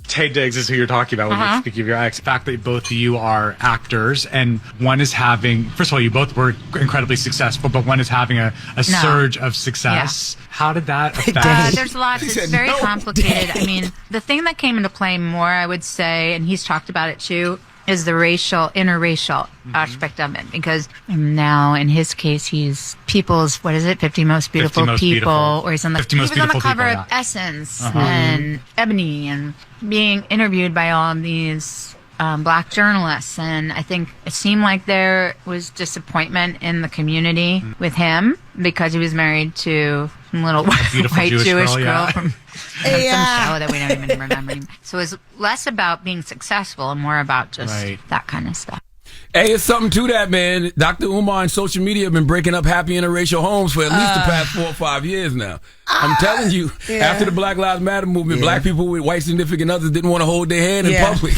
Tay Diggs is who you're talking about when you're speaking of your ex. The fact that both of you are actors and one is having, first of all, you both were incredibly successful, but one is having a surge of success. Yeah. How did that affect? There's a lot. It's very complicated. I mean, the thing that came into play more, I would say, and he's talked about it too, is the interracial aspect of it. Because now, in his case, he's people's, 50 most beautiful people, or he's on the, he was on the cover of Essence and Ebony, and being interviewed by all of these black journalists. And I think it seemed like there was disappointment in the community with him because he was married to some little white Jewish girl from some show that we don't even remember anymore. So it was less about being successful and more about just that kind of stuff. Hey, it's something to that, man. Dr. Umar and social media have been breaking up happy interracial homes for at least the past 4 or 5 years now. I'm telling you, after the Black Lives Matter movement, black people with white significant others didn't want to hold their hand in public.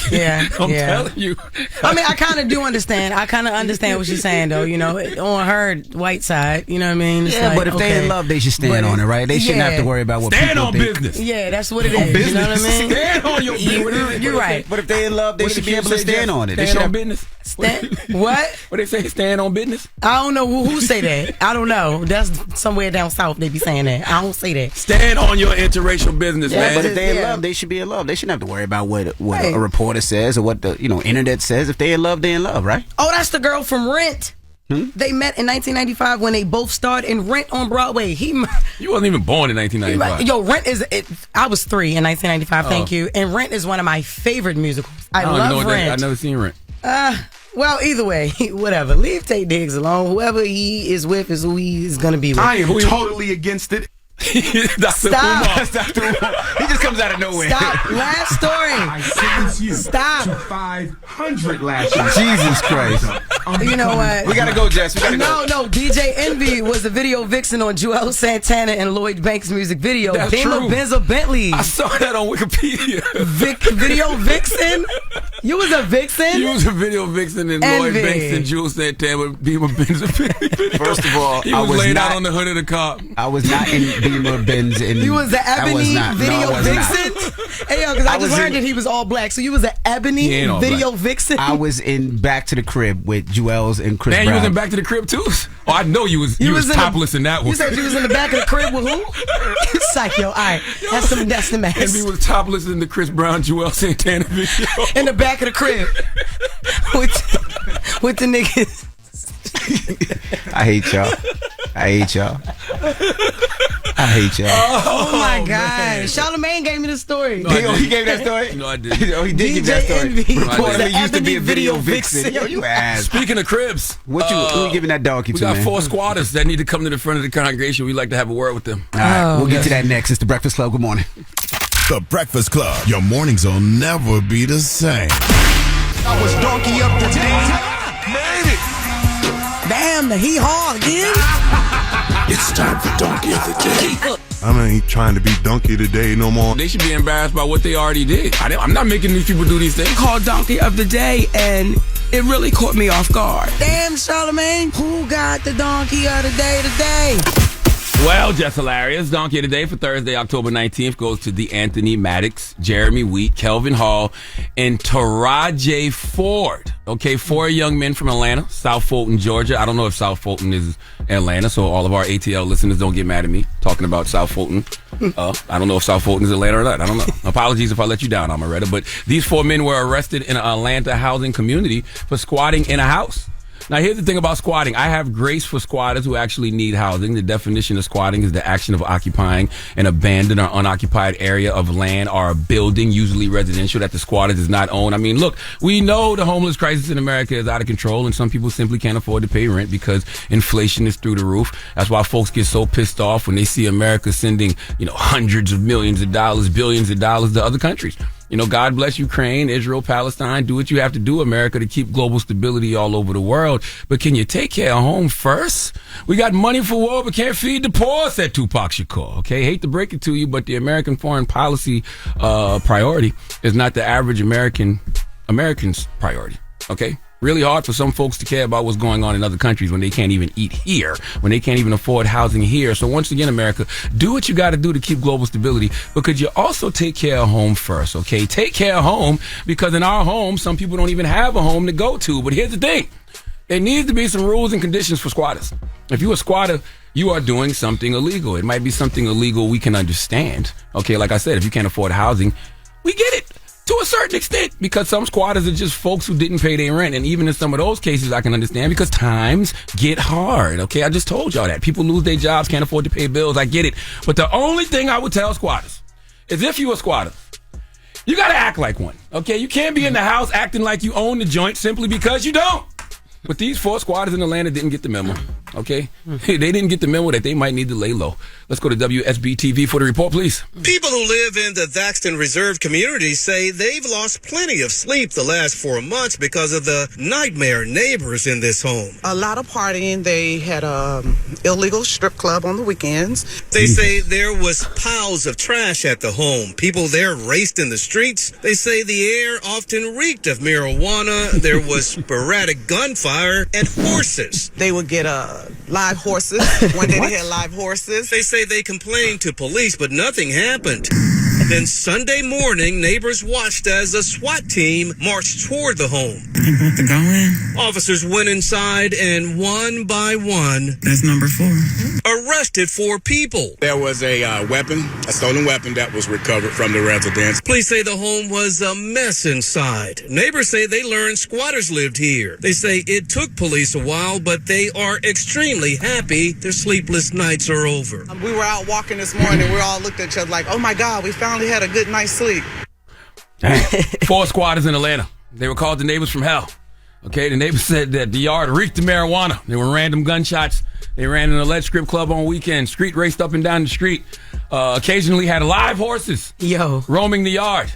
I'm telling you. I mean, I kind of do understand. I kind of understand what she's saying, though. You know, on her white side, you know what I mean? It's but if they in love, they should stand on it, right? They shouldn't have to worry about what people think. Business. Yeah, that's what it is. You know what I mean? Stand on your business. You're right. But if they in love, they should be able to stand on it. Stand on business. What? What they say? Stand on business? I don't know who say that. I don't know. That's somewhere down south they be saying that. I don't say that. Stand on your interracial business, man. But if they in love, they should be in love. They shouldn't have to worry about what a reporter says or what the internet says. If they in love, they in love, right? Oh, that's the girl from Rent. They met in 1995 when they both starred in Rent on Broadway. You wasn't even born in 1995. Yo, Rent is. I was 3 in 1995. Thank you. And Rent is one of my favorite musicals. I love Rent. I've never seen Rent. Well, either way, whatever. Leave Tay Diggs alone. Whoever he is with is who he is going to be with. I am totally against it. Stop. He just comes out of nowhere. Stop. Last story. I sentence you Stop. to 500 lashes. Jesus Christ. You know what? We gotta go, Jess. We gotta go. No. DJ Envy was the video vixen on Joel Santana and Lloyd Banks' music video. That's Beamer, true. Benz, or Bentley. I saw that on Wikipedia. Video vixen? You was a vixen? You was a video vixen in Lloyd Banks and Jules Santana, Beamer, Benz, and Bentley. First of all, he I was was laid not, out on the hood of the car. I was not in Beamer, Benz, and You was the ebony video vixen? Hey, yo, because I just learned that he was all black. So you was an ebony video vixen? I was in Back to the Crib with Jewels and Chris Man, Brown. you was in Back to the Crib too? Oh, I know you was topless in that one. You said you was in the back of the crib with who? Psycho. All right. That's the mess. And he was topless in the Chris Brown, Joel Santana video. In the back of the crib. with the niggas. I hate y'all. Oh my God. Charlamagne gave me the story. No, he gave that story? No, I didn't. He did give that story. Envy Reportedly used to be a video vixen. Yo, you ass. Speaking of cribs, who you giving that donkey we to, got man? 4 squatters that need to come to the front of the congregation. We'd like to have a word with them. All right, we'll get to that next. It's The Breakfast Club. Good morning. The Breakfast Club. Your mornings will never be the same. I was donkey up the day. Made it. Damn, the hee-haw again. It's time for Donkey of the Day. I ain't trying to be donkey today no more. They should be embarrassed by what they already did. I'm not making these people do these things. Called Donkey of the Day, and it really caught me off guard. Damn, Charlamagne, who got the Donkey of the Day today? Well, Jess hilarious. Donkey of the Day for Thursday, October 19th goes to the Anthony Maddox, Jeremy Wheat, Kelvin Hall, and Taraji Ford. Okay, 4 young men from Atlanta, South Fulton, Georgia. I don't know if South Fulton is Atlanta, so all of our ATL listeners don't get mad at me talking about South Fulton. I don't know if South Fulton is Atlanta or not. I don't know. Apologies if I let you down, Amaretta. But these 4 men were arrested in an Atlanta housing community for squatting in a house. Now, here's the thing about squatting. I have grace for squatters who actually need housing. The definition of squatting is the action of occupying an abandoned or unoccupied area of land or a building, usually residential, that the squatter does not own. I mean, look, we know the homeless crisis in America is out of control, and some people simply can't afford to pay rent because inflation is through the roof. That's why folks get so pissed off when they see America sending, hundreds of millions of dollars, billions of dollars to other countries. God bless Ukraine, Israel, Palestine. Do what you have to do, America, to keep global stability all over the world. But can you take care of home first? We got money for war, but can't feed the poor, said Tupac Shakur. Okay, hate to break it to you, but the American foreign policy priority is not the average American's priority. Okay? Really hard for some folks to care about what's going on in other countries when they can't even eat here, when they can't even afford housing here. So once again, America, do what you got to do to keep global stability, but could you also take care of home first, okay? Take care of home, because in our home, some people don't even have a home to go to. But here's the thing. There needs to be some rules and conditions for squatters. If you're a squatter, you are doing something illegal. It might be something illegal we can understand. Okay, like I said, if you can't afford housing, we get it. To a certain extent, because some squatters are just folks who didn't pay their rent. And even in some of those cases, I can understand because times get hard. Okay, I just told y'all that. People lose their jobs, can't afford to pay bills. I get it. But the only thing I would tell squatters is if you're a squatter, you got to act like one. Okay, you can't be in the house acting like you own the joint simply because you don't. But these 4 squatters in Atlanta didn't get the memo. Okay, they didn't get the memo that they might need to lay low. Let's go to WSB TV for the report, please. People who live in the Thaxton Reserve community say they've lost plenty of sleep the last 4 months because of the nightmare neighbors in this home. A lot of partying. They had an illegal strip club on the weekends. They say there was piles of trash at the home. People there raced in the streets. They say the air often reeked of marijuana. There was sporadic gunfire and horses. They would get live horses. One day they had live horses. They say they complained to police, but nothing happened. Then Sunday morning, neighbors watched as a SWAT team marched toward the home. You want to go in? Officers went inside and one by one, that's number 4, arrested 4 people. There was a weapon, a stolen weapon that was recovered from the residence. Police say the home was a mess inside. Neighbors say they learned squatters lived here. They say it took police a while, but they are extremely happy their sleepless nights are over. We were out walking this morning. We all looked at each other like, oh my God, we finally had a good night's sleep. 4 squatters in Atlanta. They were called the neighbors from hell. Okay, the neighbors said that the yard reeked of marijuana. There were random gunshots. They ran an alleged strip club on weekends. Street raced up and down the street. Occasionally had live horses. Roaming the yard.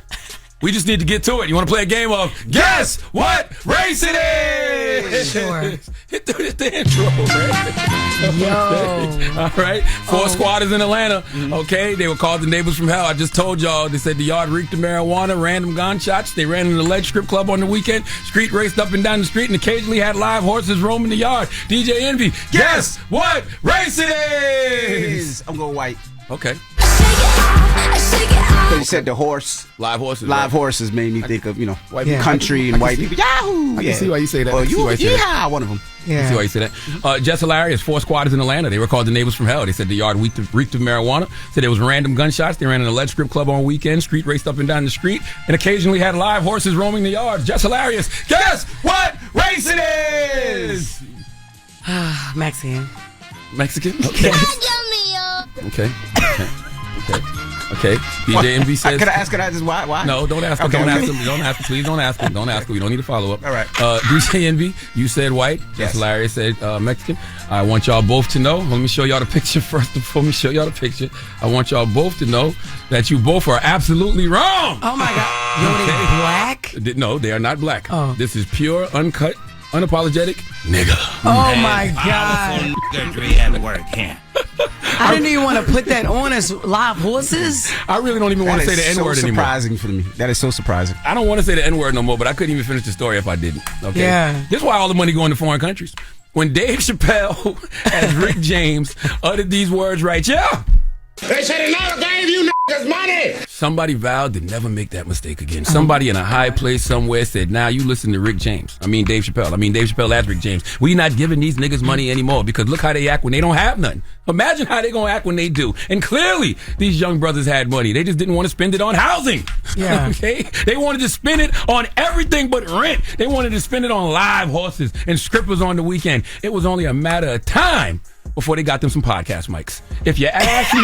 We just need to get to it. You want to play a game of Guess What Race It Is? Sure. Hit the intro, right? All right. 4 squatters in Atlanta. Okay. They were called the neighbors from hell. I just told y'all. They said the yard reeked of marijuana, random gunshots. They ran an alleged strip club on the weekend. Street raced up and down the street and occasionally had live horses roaming the yard. DJ Envy, guess what race it is? I'm going white. Okay. They said the horse. Live horses. Live horses made me think of, white Yeah. country and white people. Yahoo! I can see why you say that. Well, I can see why you say that. yeah, one of them. I see why you say that. Jess hilarious. 4 squatters in Atlanta. They were called the neighbors from hell. They said the yard reeked of marijuana. Said there was random gunshots. They ran an alleged strip club on weekends. Street raced up and down the street, and occasionally had live horses roaming the yard. Jess hilarious. Guess what race it is? Mexican. Mexican. Okay. Okay. DJ Envy says. Can I ask her just why? No, don't ask him. Okay, Don't okay. ask him. Don't ask him. Please don't ask him. Don't ask him. We don't need a follow up. All right. DJ Envy, you said white. Yes. Jess hilarious said Mexican. I want y'all both to know. Let me show y'all the picture first. Before me show y'all the picture, I want y'all both to know that you both are absolutely wrong. Oh my God. Yo, they black? No, they are not black. Oh. This is pure, uncut, unapologetic nigga. Oh my God. I didn't even want to put that on as live horses. I really don't even want to say the N-word anymore. Surprising for me. That is so surprising. I don't want to say the N-word no more, but I couldn't even finish the story if I didn't. Okay. Yeah. This is why all the money going to foreign countries. When Dave Chappelle as Rick James uttered these words right, They should have never gave you niggas money. somebody vowed to never make that mistake again. Somebody in a high place somewhere said, now you listen to Rick James. I mean Dave Chappelle. Dave Chappelle as Rick James. We not giving these niggas money anymore because look how they act when they don't have nothing. Imagine how they gonna act when they do. And clearly, these young brothers had money. They just didn't want to spend it on housing. Yeah. Okay? They wanted to spend it on everything but rent. They wanted to spend it on live horses and strippers on the weekend. It was only a matter of time before they got them some podcast mics. If you ask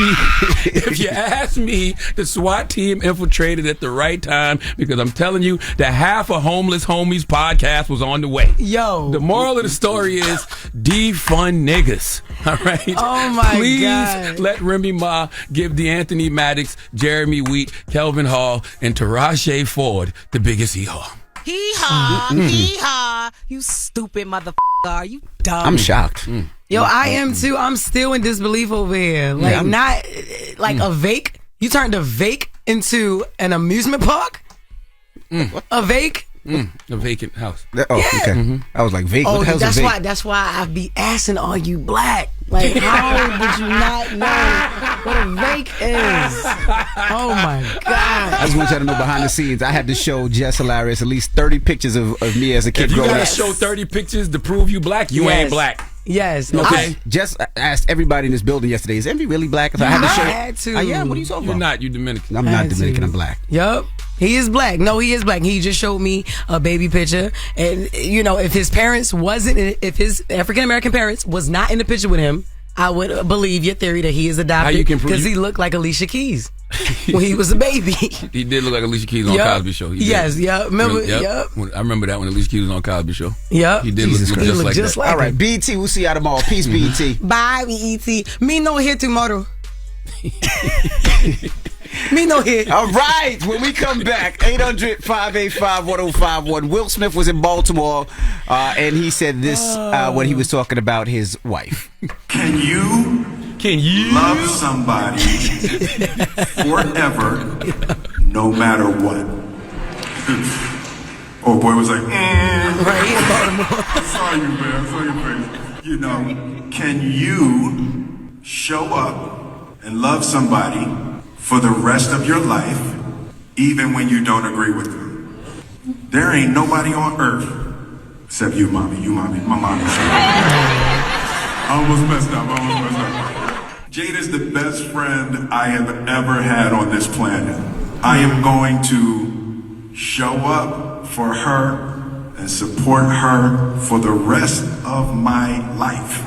me, the SWAT team infiltrated at the right time because I'm telling you, the Half a Homeless Homies podcast was on the way. Yo. The moral of the story is defund niggas. All right? Oh my Please God. let Remy Ma give DeAnthony Maddox, Jeremy Wheat, Kelvin Hall, and Taraji Ford the biggest hee-haw. Hee-haw, hee-haw. You stupid motherfucker. Are you dumb? I'm shocked. Yo, I am too. I'm still in disbelief over here. Like, not like a vake. You turned a vake into an amusement park? A vake? A vacant house. Okay. I was like, vacant. Oh, What the hell's a that's vape? why. That's why I be asking, are you black? Like, how did you not know what a vake is? Oh my God! I just want y'all to know behind the scenes, I had to show Jess hilarious at least 30 pictures of me as a kid If you growing gotta up. show 30 pictures to prove you black, you ain't black. Yes. Okay. Jess asked everybody in this building yesterday, is Envy really black? So I had to show. I am. What are you talking You're about? not. You're Dominican. I'm not Dominican. I'm black. Yup. He is black. No, he is black. He just showed me a baby picture. And, you know, if his African American parents was not in the picture with him, I would believe your theory that he is How adopted you can prove because he looked like Alicia Keys when he was a baby. He did look like Alicia Keys on Yup. Cosby Show. He did. Yes, yeah. Remember? Yup. Yep. I remember that when Alicia Keys was on Cosby Show. Yep. He did Jesus look Christ. just like that. All right, BT, we'll see y'all tomorrow. Peace, BT. Bye, BET. Me no here tomorrow. Me no here. All right, when we come back, 800-585-1051. Will Smith was in Baltimore, and he said this when he was talking about his wife. Can you love somebody forever, no matter what? Oh, boy was like, Right here in Baltimore. I saw you, man. I saw your face. You know, can you show up and love somebody for the rest of your life, even when you don't agree with them? There ain't nobody on earth except you, mommy. My mommy. I almost messed up. Jada's the best friend I have ever had on this planet. I am going to show up for her and support her for the rest of my life.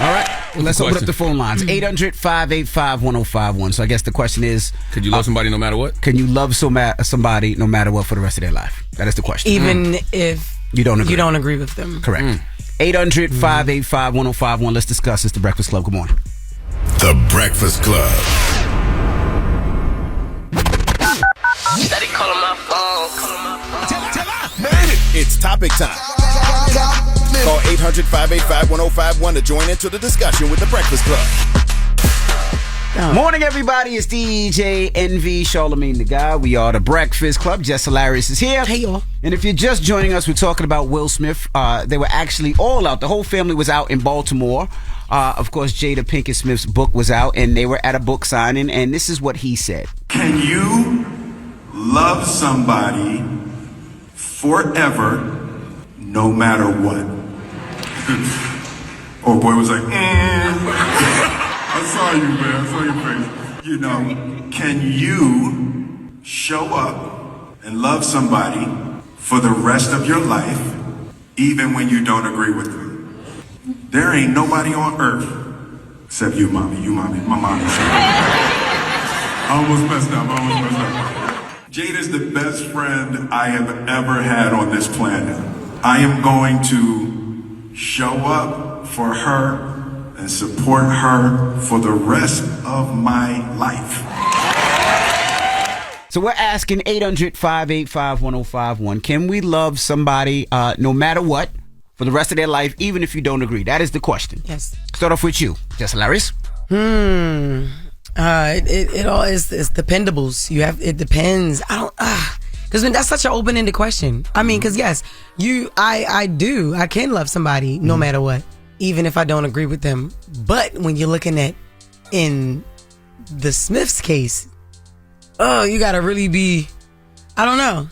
All right. Well, let's open up the phone lines. 800-585-1051. So I guess the question is, could you love somebody no matter what? Can you love somebody no matter what for the rest of their life? That is the question. Even if you don't agree with them. Correct. 800-585-1051. Let's discuss this. The Breakfast Club. Good morning. The Breakfast Club. Steady calling my phone. Made it. It's topic time. Call 800-585-1051 to join into the discussion with the Breakfast Club. Morning, everybody. It's DJ NV, Charlamagne the Guy. We are the Breakfast Club. Jess Hilarious is here. Hey, y'all. And if you're just joining us, we're talking about Will Smith. They were actually all out. The whole family was out in Baltimore. Of course, Jada Pinkett Smith's book was out, and they were at a book signing, and this is what he said. Can you love somebody forever, no matter what? Oh, boy was like, I saw you, man. I saw your face. You know, can you show up and love somebody for the rest of your life, even when you don't agree with them? There ain't nobody on earth except you, mommy. My mommy. I almost messed up. Jada's the best friend I have ever had on this planet. I am going to show up for her and support her for the rest of my life. So we're asking 800-585-1051. Can we love somebody no matter what for the rest of their life, even if you don't agree? That is the question. Yes. Start off with you, Jess Hilarious. It all is dependables. It depends. Because that's such an open-ended question. I mean, because yes, I can love somebody no matter what, even if I don't agree with them. But when you're looking at in the Smiths case, you gotta really be. I don't know.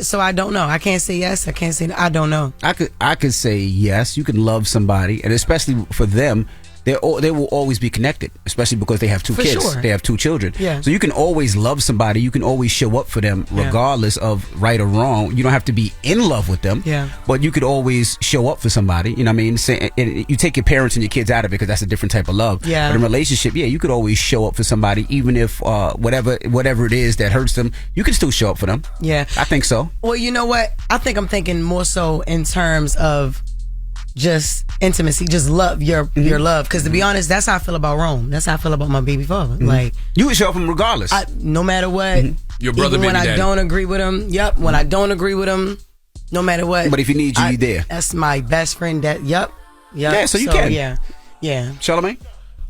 So I don't know. I can't say yes. I can't say no. I don't know. I could say yes. You can love somebody, and especially for them, they will always be connected, especially because they have two kids. Sure. They have two children. Yeah. So you can always love somebody. You can always show up for them regardless of right or wrong. You don't have to be in love with them. Yeah. But you could always show up for somebody. You know what I mean? You take your parents and your kids out of it because that's a different type of love. Yeah. But in a relationship, you could always show up for somebody, even if whatever it is that hurts them, you can still show up for them. Yeah. I think so. Well, you know what? I think I'm thinking more so in terms of just intimacy, just love, your love. Because to be honest, that's how I feel about Rome. That's how I feel about my baby father. Like, you would show up for him regardless. No matter what. Your brother, even when baby I daddy. don't agree with him. Yep. When I don't agree with him, no matter what. But if he needs you, you there. That's my best friend. Yep. Yeah, so you can. Yeah. Charlamagne?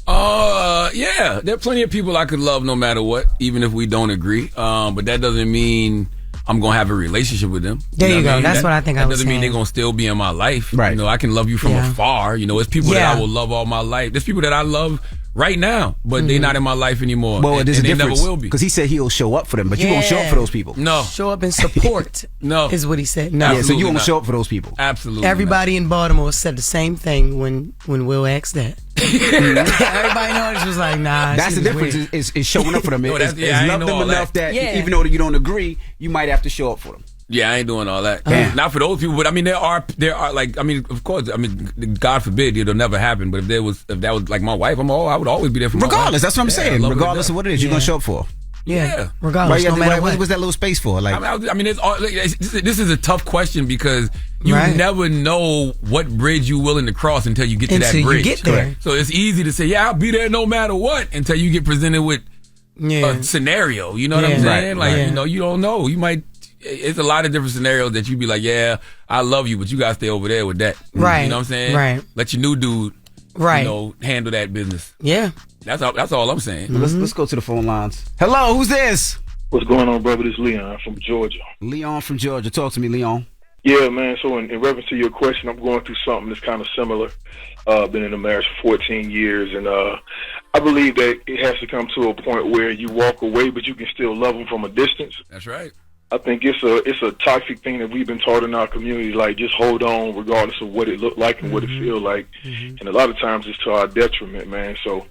Yeah. There are plenty of people I could love no matter what, even if we don't agree. But that doesn't mean I'm going to have a relationship with them. There you go. That's what I think I was That doesn't mean saying. they're going to still be in my life. Right. You know, I can love you from afar. You know, it's people that I will love all my life. There's people that I love right now, but they're not in my life anymore. Well, there's a they difference. never will be. Because he said he'll show up for them, but you won't show up for those people. No. Show up and support. No. Is what he said. No. Yeah, so you won't show up for those people. Absolutely. Everybody in Baltimore said the same thing when Will asked that. Everybody knows, was like, nah. That's the difference is showing up for them. It's love them enough that even though you don't agree, you might have to show up for them. Yeah, I ain't doing all that. Not for those people, but I mean, there are like, I mean, of course, I mean, God forbid it'll never happen. But if that was like my wife, I would always be there for my wife. Regardless, that's what I'm saying. Regardless of what it is, you're gonna show up for. Yeah. Regardless, no matter what. What's that little space for? Like, I mean, this is a tough question because you never know what bridge you're willing to cross until you get to that bridge. You get there. Correct. So it's easy to say, yeah, I'll be there no matter what, until you get presented with a scenario. You know what I'm saying? You know, you don't know. You might. It's a lot of different scenarios that you'd be like, yeah, I love you, but you gotta stay over there with that. Right. You know what I'm saying? Right. Let your new dude, right, you know, handle that business. Yeah. That's all I'm saying. Let's go to the phone lines. Hello, who's this? What's going on, brother? This is Leon from Georgia. Leon from Georgia. Talk to me, Leon. Yeah, man. So in reference to your question, I'm going through something that's kind of similar. Been in a marriage for 14 years, and I believe that it has to come to a point where you walk away, but you can still love them from a distance. That's right. I think it's a toxic thing that we've been taught in our community, like just hold on regardless of what it looked like and what it feel like. And a lot of times it's to our detriment, man. So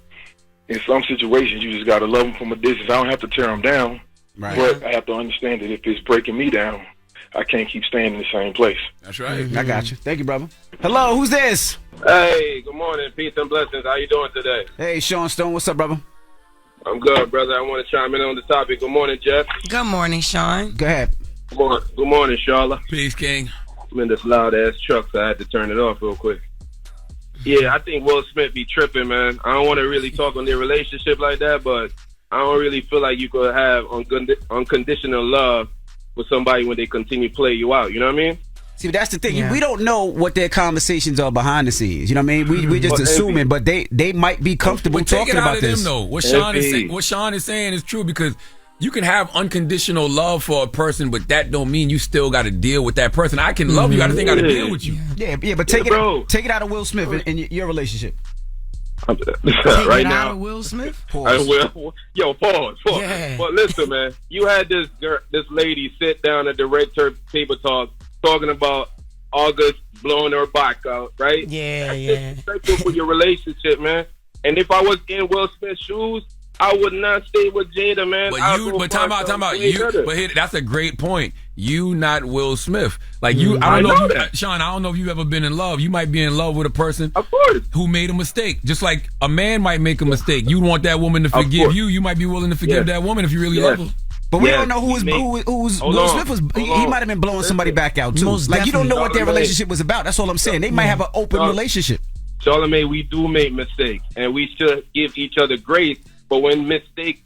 in some situations, you just got to love them from a distance. I don't have to tear them down, but I have to understand that if it's breaking me down, I can't keep staying in the same place. That's right. I got you. Thank you, brother. Hello, who's this? Hey, good morning. Peace and blessings. How you doing today? Hey, Sean Stone. What's up, brother? I'm good, brother. I want to chime in on the topic. Good morning, Jeff. Good morning, Sean. Go ahead. Good morning, Charla. Peace, King. I'm in this loud-ass truck, so I had to turn it off real quick. Yeah, I think Will Smith be tripping, man. I don't want to really talk on their relationship like that, but I don't really feel like you could have unconditional love with somebody when they continue to play you out. You know what I mean? See, that's the thing. Yeah. We don't know what their conversations are behind the scenes. You know what I mean? We're just assuming, but they might be comfortable talking about this. Them, though. What Sean is saying is true, because you can have unconditional love for a person, but that don't mean you still got to deal with that person. I can love you. I just ain't got to deal with you. Yeah, but take it out of Will Smith in your relationship. Right now, out of Will Smith. Pause. Pause. Yeah. But listen, man, you had this lady sit down at the Red Table Talk talking about August blowing her back out, right? Yeah, That's disrespectful for your relationship, man. And if I was in Will Smith's shoes, I would not stay with Jada, man. But time out. That's a great point. You not Will Smith. Like you, Sean, I don't know if you've ever been in love. You might be in love with a person, of course, who made a mistake. Just like a man might make a mistake. You want that woman to forgive you. You might be willing to forgive that woman if you really love her. But we don't know who's Will Smith was. He might have been blowing somebody back out too. Like you don't know what their relationship was about. That's all I'm saying. They might have an open relationship. Charlamagne, we do make mistakes, and we should give each other grace. But when mistake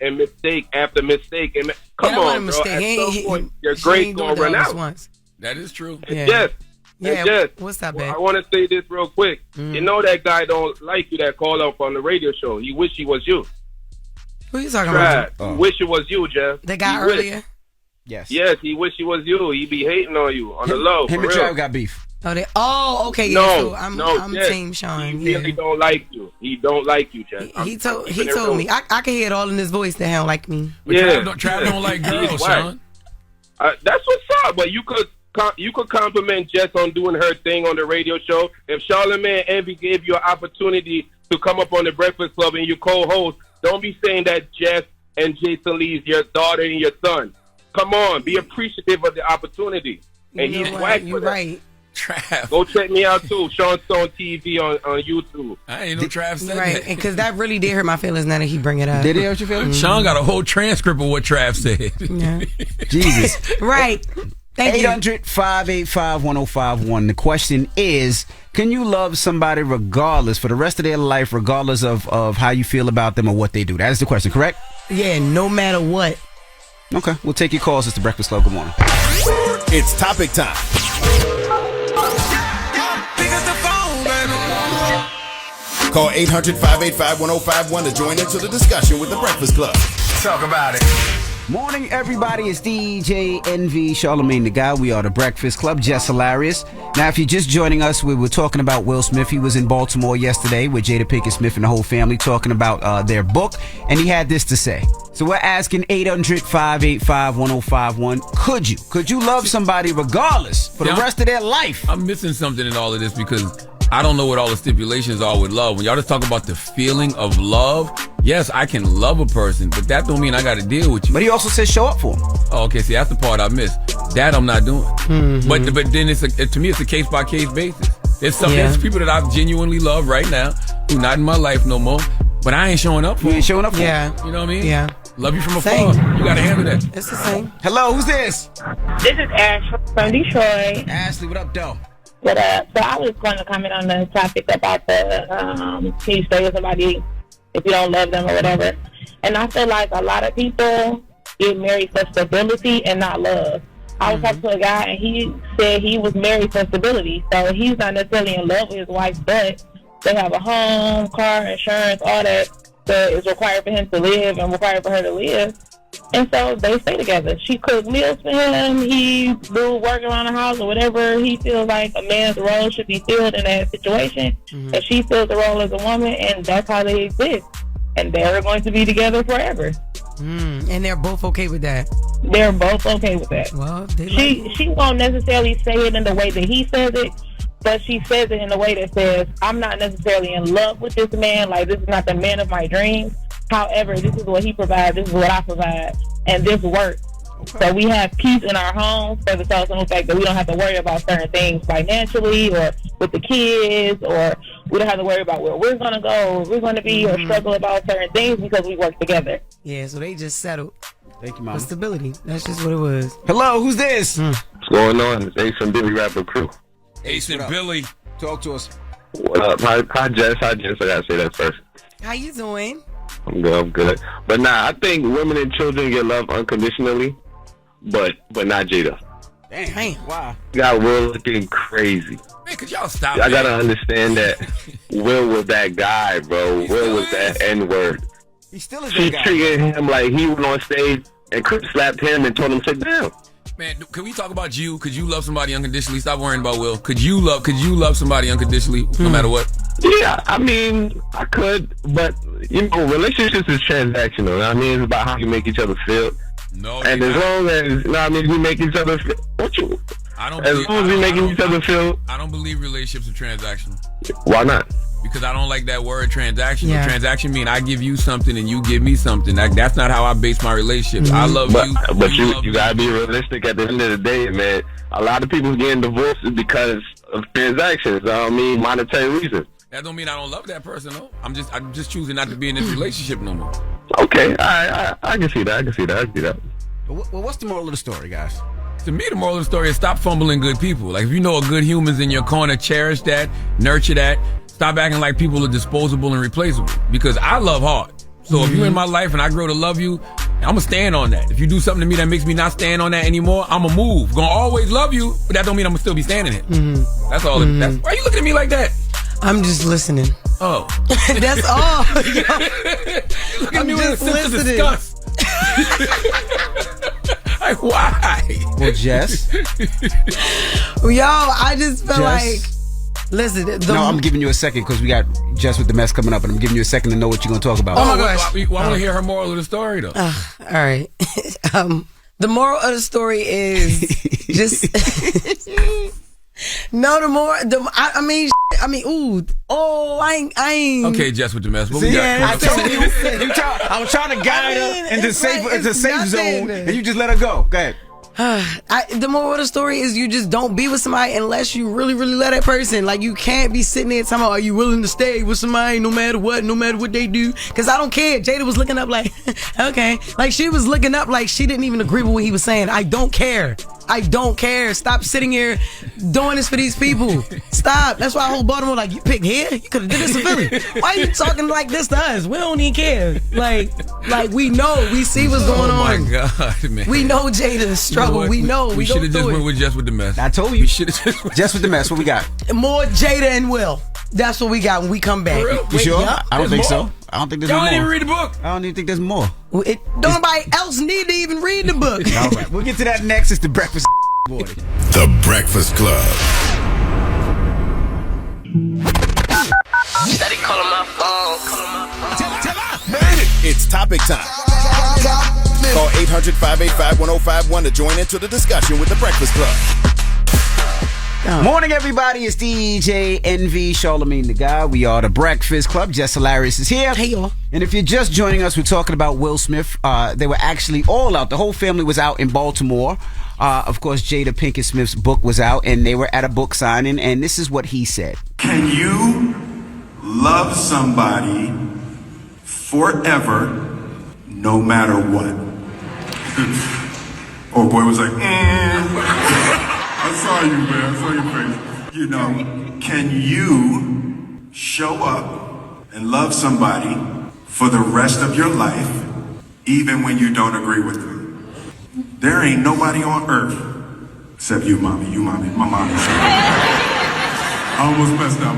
after mistake, come on, bro. At some point, your grace gonna run out. That is true. And Jess, what's that, babe? I want to say this real quick. You know that guy don't like you that called up on the radio show. He wish he was you. Who you talking about? He wish it was you, Jeff. The guy earlier? Yes, he wish it was you. He be hating on you on the low. Him and Trav got beef. Okay. Yeah, so I'm Team Sean. He really don't like you. He don't like you, Jeff. He told me. I can hear it all in his voice that he don't like me. But Trav don't like girls, Sean. That's what's up. But you could compliment Jess on doing her thing on the radio show. If Charlamagne and Envy gave you an opportunity to come up on the Breakfast Club and you co-host, don't be saying that Jess and Jason Lee's your daughter and your son. Come on, be appreciative of the opportunity. And he's whack for that. Right. Trav. Go check me out too, Sean Stone TV on YouTube. I ain't no Trav said that. Because that really did hurt my feelings now that he bring it up. Did it hurt your feelings? Sean got a whole transcript of what Trav said. Yeah. Jesus. Right. Thank 800-585-1051. The question is, can you love somebody regardless for the rest of their life, regardless of how you feel about them or what they do? That is the question, correct? Yeah, no matter what. Okay, we'll take your calls. It's the Breakfast Club. Good morning. It's topic time. Call 800-585-1051 to join into the discussion with the Breakfast Club. Talk about it. Morning, everybody. It's DJ NV, Charlamagne the Guy. We are the Breakfast Club. Jess Hilarious. Now, if you're just joining us, we were talking about Will Smith. He was in Baltimore yesterday with Jada Pinkett Smith and the whole family talking about their book, and he had this to say. So we're asking 800-585-1051. Could you love somebody regardless for the rest of their life? I'm missing something in all of this because I don't know what all the stipulations are with love. When y'all just talk about the feeling of love, yes, I can love a person, but that don't mean I got to deal with you. But he also says show up for him. Oh, okay. See, that's the part I missed. That I'm not doing. Mm-hmm. But then to me, it's a case by case basis. There's people that I genuinely love right now who not in my life no more, but I ain't showing up for them. You ain't showing up for them. You know what I mean? Yeah. Love you from afar. You got to handle that. It's the same. Hello, who's this? This is Ashley from Detroit. Ashley, what up, though? But so I was going to comment on the topic about the can you stay with somebody if you don't love them or whatever. And I feel like a lot of people get married for stability and not love. I was talking to a guy and he said he was married for stability, so he's not necessarily in love with his wife, but they have a home, car, insurance, all that is required for him to live and required for her to live. And so they stay together. She cooked meals for him. He do work around the house or whatever he feels like a man's role should be filled in that situation. Mm-hmm. And she fills the role as a woman, and that's how they exist. And they're going to be together forever. And they're both okay with that. They're both okay with that. Well, she won't necessarily say it in the way that he says it, but she says it in a way that says, I'm not necessarily in love with this man. Like, this is not the man of my dreams. However, this is what he provides, this is what I provide, and this works. Okay. So we have peace in our homes for the simple fact that we don't have to worry about certain things financially or with the kids, or we don't have to worry about where we're going to go, or we're going to be, or struggle about certain things because we work together. Yeah, so they just settled. Thank you, Mom. For stability. That's just what it was. Hello, who's this? What's going on? It's Ace and Billy Rapper Crew. Ace and Billy. Talk to us. What up? Hi, Jess. I gotta say that first. How you doing? I'm good. But nah, I think women and children get love unconditionally, but not Jada. Damn. Wow. Got Will looking crazy. Man, could y'all stop? I gotta understand that Will was that guy, bro. Will was that N-word. He still is She that guy. treated him like he went on stage and Chris slapped him and told him to sit down. Man, can we talk about you? Could you love somebody unconditionally? Stop worrying about Will. Could you love somebody unconditionally, no matter what? Yeah, I mean, I could, but relationships is transactional. I mean, it's about how you make each other feel. No, and as long as we make each other feel, I don't believe relationships are transactional. Why not? Because I don't like that word transaction. Yeah. Transaction mean I give you something and you give me something. That's not how I base my relationships. I love you. But you gotta be realistic at the end of the day, man. A lot of people getting divorced is because of transactions. I don't mean monetary reasons. That don't mean I don't love that person, though. I'm just choosing not to be in this relationship no more. Okay, I can see that. Well, what's the moral of the story, guys? To me, the moral of the story is stop fumbling good people. Like, if you know a good human's in your corner, cherish that, nurture that. Stop acting like people are disposable and replaceable. Because I love hard. So if you're in my life and I grow to love you, I'm going to stand on that. If you do something to me that makes me not stand on that anymore, I'm going to move. Going to always love you, but that don't mean I'm going to still be standing here. That's all. Why are you looking at me like that? I'm just listening. Oh. That's all. Look at me with a sense of listening. disgust. Like, why? Well, Jess. Yo, I just feel like... Listen, I'm giving you a second because we got Jess with the mess coming up, and I'm giving you a second to know what you're going to talk about. Oh my gosh. I want to hear her moral of the story, though. All right. The moral of the story is just... No, I ain't. Okay, Jess with the mess. What See, we got? I told you. I was trying to guide her into safe zone, and you just let her go. Go ahead. The moral of the story is you just don't be with somebody unless you really, really love that person. Like, you can't be sitting there talking about, are you willing to stay with somebody no matter what they do? Because I don't care. Jada was looking up like, okay. Like, she was looking up like she didn't even agree with what he was saying. I don't care. Stop sitting here doing this for these people. Stop. That's why I hold Baltimore like, you picked here? You could have did this in Philly. Why are you talking like this to us? We don't even care. Like we know. We see what's going on. Oh, my God, man. We know Jada's struggle. We know. We should have just went with Jess with the mess. I told you. We should have just Jess with the mess. What we got? More Jada and Will. That's what we got when we come back. You sure? I don't think so. I don't think there's more. Y'all didn't even read the book. I don't even think there's more. Don't nobody else need to even read the book. All right. We'll get to that next. It's the Breakfast Boy. The Breakfast Club. Steady calling my phone. It's topic time. Call 800-585-1051 to join into the discussion with the Breakfast Club. Morning, everybody. It's DJ NV, Charlamagne the guy. We are the Breakfast Club. Jess Hilarious is here. Hey, y'all. And if you're just joining us, we're talking about Will Smith. They were actually all out. The whole family was out in Baltimore. Of course, Jada Pinkett Smith's book was out, and they were at a book signing, and this is what he said. Can you love somebody forever, no matter what? Oh, boy was like, I saw you, man. I saw your face. Can you show up and love somebody for the rest of your life, even when you don't agree with them? There ain't nobody on earth except you, mommy. My mommy. I almost messed up.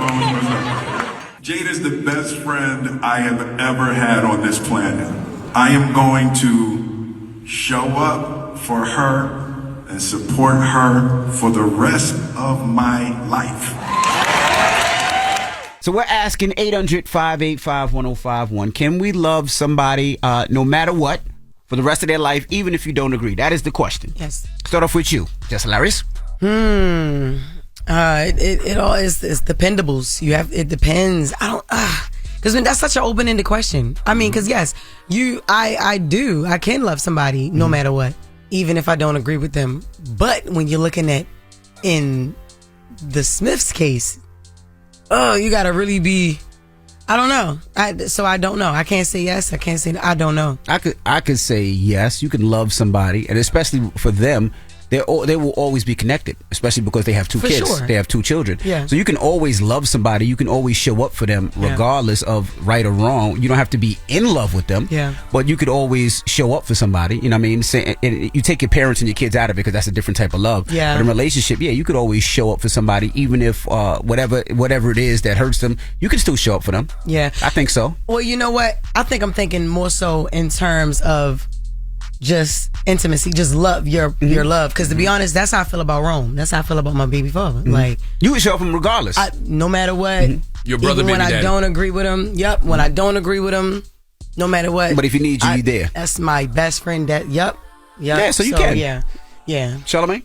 Jada's the best friend I have ever had on this planet. I am going to show up for her and support her for the rest of my life. So we're asking 800-585-1051. Can we love somebody no matter what for the rest of their life, even if you don't agree? That is the question. Yes. Start off with you, Jess Hilarious. It all is dependables. It depends. Because that's such an open-ended question. I mean, because yes, I can love somebody no matter what, even if I don't agree with them. But when you're looking at in the Smiths case, you gotta really be. I don't know. So I don't know. I can't say yes. I can't say no. I don't know. I could say yes. You can love somebody, and especially for them, they will always be connected, especially because they have two kids. Sure. They have two children. Yeah. So you can always love somebody. You can always show up for them, regardless of right or wrong. You don't have to be in love with them. Yeah. But you could always show up for somebody. You know what I mean? Say, you take your parents and your kids out of it because that's a different type of love. Yeah. But in a relationship, you could always show up for somebody, even if whatever it is that hurts them, you can still show up for them. Yeah. I think so. Well, you know what? I think I'm thinking more so in terms of just intimacy, just love, your love. Because to be honest, that's how I feel about Rome. That's how I feel about my baby father. Like, you would show up for him regardless. No matter what. Your brother, even when baby I daddy. don't agree with him. Yep. When I don't agree with him, no matter what. But if he needs you, you there. That's my best friend. Yep. Yeah, so you can. Yeah. Charlamagne?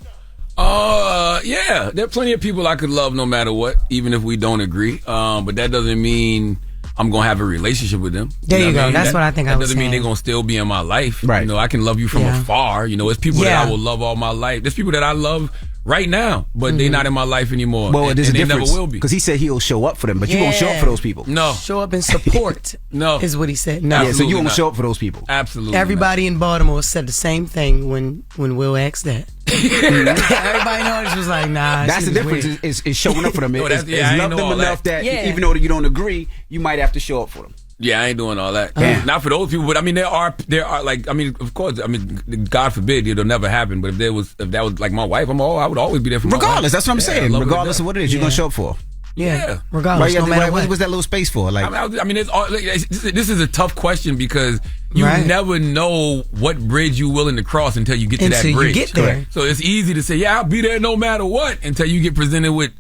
Yeah. There are plenty of people I could love no matter what, even if we don't agree. But that doesn't mean I'm going to have a relationship with them. There you go. What I mean? That's what I think I That was doesn't mean saying. they're going to still be in my life. Right. You know, I can love you from afar. You know, it's people that I will love all my life. There's people that I love right now, but they're not in my life anymore. Well, there's a and they difference. never will be. Because he said he'll show up for them, but you won't show up for those people. No. Show up and support. No. Is what he said. No. Yeah, so you won't not. show up for those people. Absolutely. Everybody in Baltimore said the same thing when Will asked that. Everybody knows, was like, nah. That's the shit is difference weird. is showing up for them. No, Is I ain't love know them all enough that. that even though you don't agree, you might have to show up for them. Yeah, I ain't doing all that. Damn. Not for those people, but I mean, there are like, I mean, of course, I mean, God forbid it'll never happen. But if that was like my wife, I would always be there for my wife. Regardless, that's what I'm saying. love her to Regardless death. of what it is, you're gonna show up for. Yeah. Regardless, no matter what. What's that little space for? Like, I mean, this is a tough question because you never know what bridge you're willing to cross until you get to that bridge. You get there. Correct. So it's easy to say, yeah, I'll be there no matter what, until you get presented with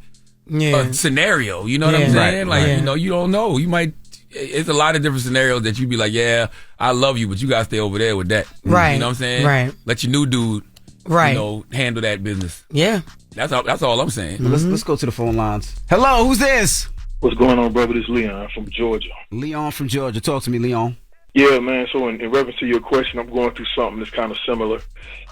a scenario. You know what I'm saying? You know, you don't know. You might. It's a lot of different scenarios that you'd be like, yeah, I love you, but you gotta stay over there with that. Right. You know what I'm saying? Right. Let your new dude, right, you know, handle that business. Yeah. That's all I'm saying. Let's go to the phone lines. Hello, who's this? What's going on, brother? This is Leon from Georgia. Leon from Georgia. Talk to me, Leon. Yeah, man. So in reference to your question, I'm going through something that's kind of similar.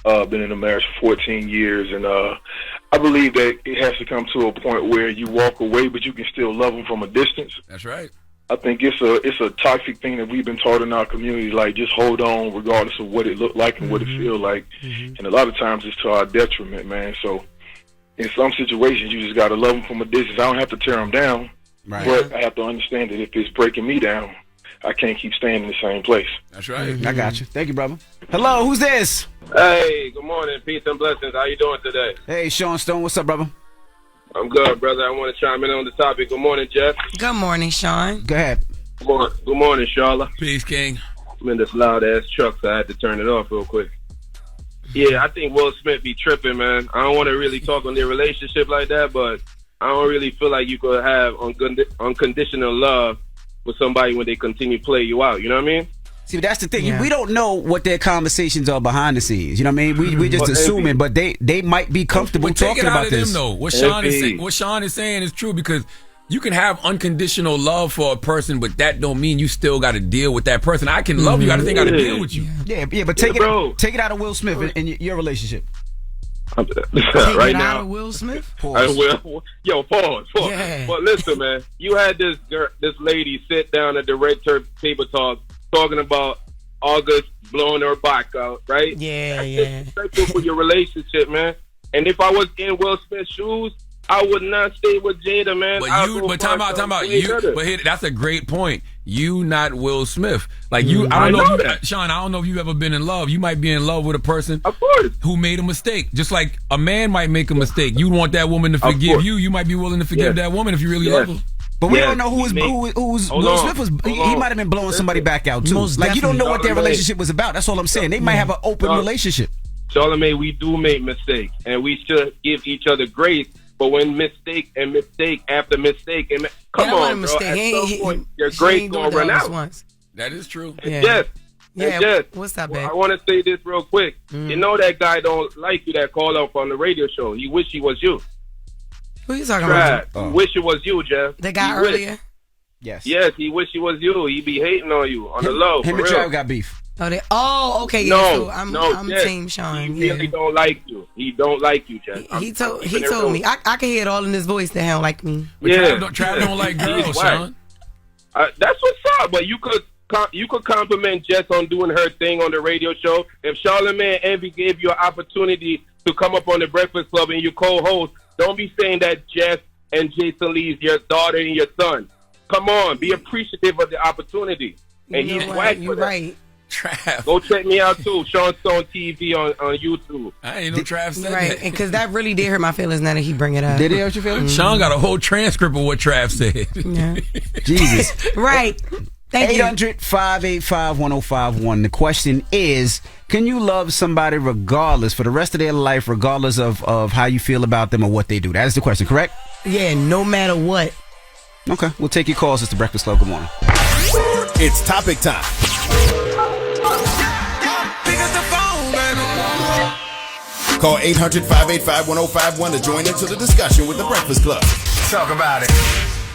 Been in a marriage for 14 years, and I believe that it has to come to a point where you walk away, but you can still love them from a distance. That's right. I think it's a toxic thing that we've been taught in our community, like just hold on regardless of what it looked like and what it feel like. And a lot of times it's to our detriment, man. So in some situations, you just got to love them from a distance. I don't have to tear them down, but I have to understand that if it's breaking me down, I can't keep staying in the same place. That's right. I got you. Thank you, brother. Hello, who's this? Hey, good morning. Peace and blessings. How you doing today? Hey, Sean Stone. What's up, brother? I'm good, brother. I want to chime in on the topic. Good morning, Jeff. Good morning, Sean. Go ahead. Good morning, Charla. Peace, King. I'm in this loud-ass truck, so I had to turn it off real quick. Yeah, I think Will Smith be tripping, man. I don't want to really talk on their relationship like that, but I don't really feel like you could have unconditional love with somebody when they continue to play you out. You know what I mean? See, that's the thing. We don't know what their conversations are behind the scenes. You know what I mean? We're just assuming, but they might be comfortable talking about this. Them, though. What Sean is saying is true, because you can have unconditional love for a person, but that don't mean you still got to deal with that person. I can love you. I just ain't got to deal with you. Yeah, but take it out of Will Smith in your relationship. Right now, out of Will Smith. Pause. Yeah. But listen, man, you had this lady sit down at the Red Table Talk talking about August blowing her back out, right? Yeah, That's disrespectful for your relationship, man. And if I was in Will Smith's shoes, I would not stay with Jada, man. But time out. That's a great point. You not Will Smith. Like you, I don't know, Sean. I don't know if you've ever been in love. You might be in love with a person, of course, who made a mistake. Just like a man might make a mistake. You want that woman to forgive you. You might be willing to forgive that woman if you really love her. But we don't know who's Will Smith was. He might have been blowing somebody back out too. Like you don't know what their relationship was about. That's all I'm saying. They might have an open relationship. Charlamagne, we do make mistakes, and we should give each other grace. But when mistake after mistake, and come on, bro, at some point your grace gonna run out. That is true. Yes. What's up, babe? I want to say this real quick. You know that guy don't like you that called up on the radio show. He wish he was you. Who you talking about? He wish it was you, Jeff. The guy earlier? Yes. Yes, he wish it was you. He be hating on you on the low. Him and Trav got beef. Okay. Yeah, so I'm Team Sean. He really don't like you. He don't like you, Jeff. He told me. I can hear it all in his voice that he don't like me. But Trav don't like girls, Sean. That's what's up. But you could compliment Jess on doing her thing on the radio show. If Charlamagne and Envy gave you an opportunity to come up on the Breakfast Club and you co-host, don't be saying that Jess and Jason Lee's your daughter and your son. Come on, be appreciative of the opportunity. And he's whack for that. Right. Trav. Go check me out too, Sean Stone TV on YouTube. I ain't no Trav said Right, that. and because that really did hurt my feelings now that he bring it up. Did it hurt your feelings? Sean got a whole transcript of what Trav said. Yeah. Jesus. Right. Thank you. 800-585-1051. The question is, can you love somebody regardless for the rest of their life, regardless of how you feel about them or what they do? That is the question, correct? Yeah, no matter what. Okay, we'll take your calls. It's the Breakfast Club. Good morning. It's topic time. Call 800-585-1051 to join into the discussion with the Breakfast Club. Talk about it.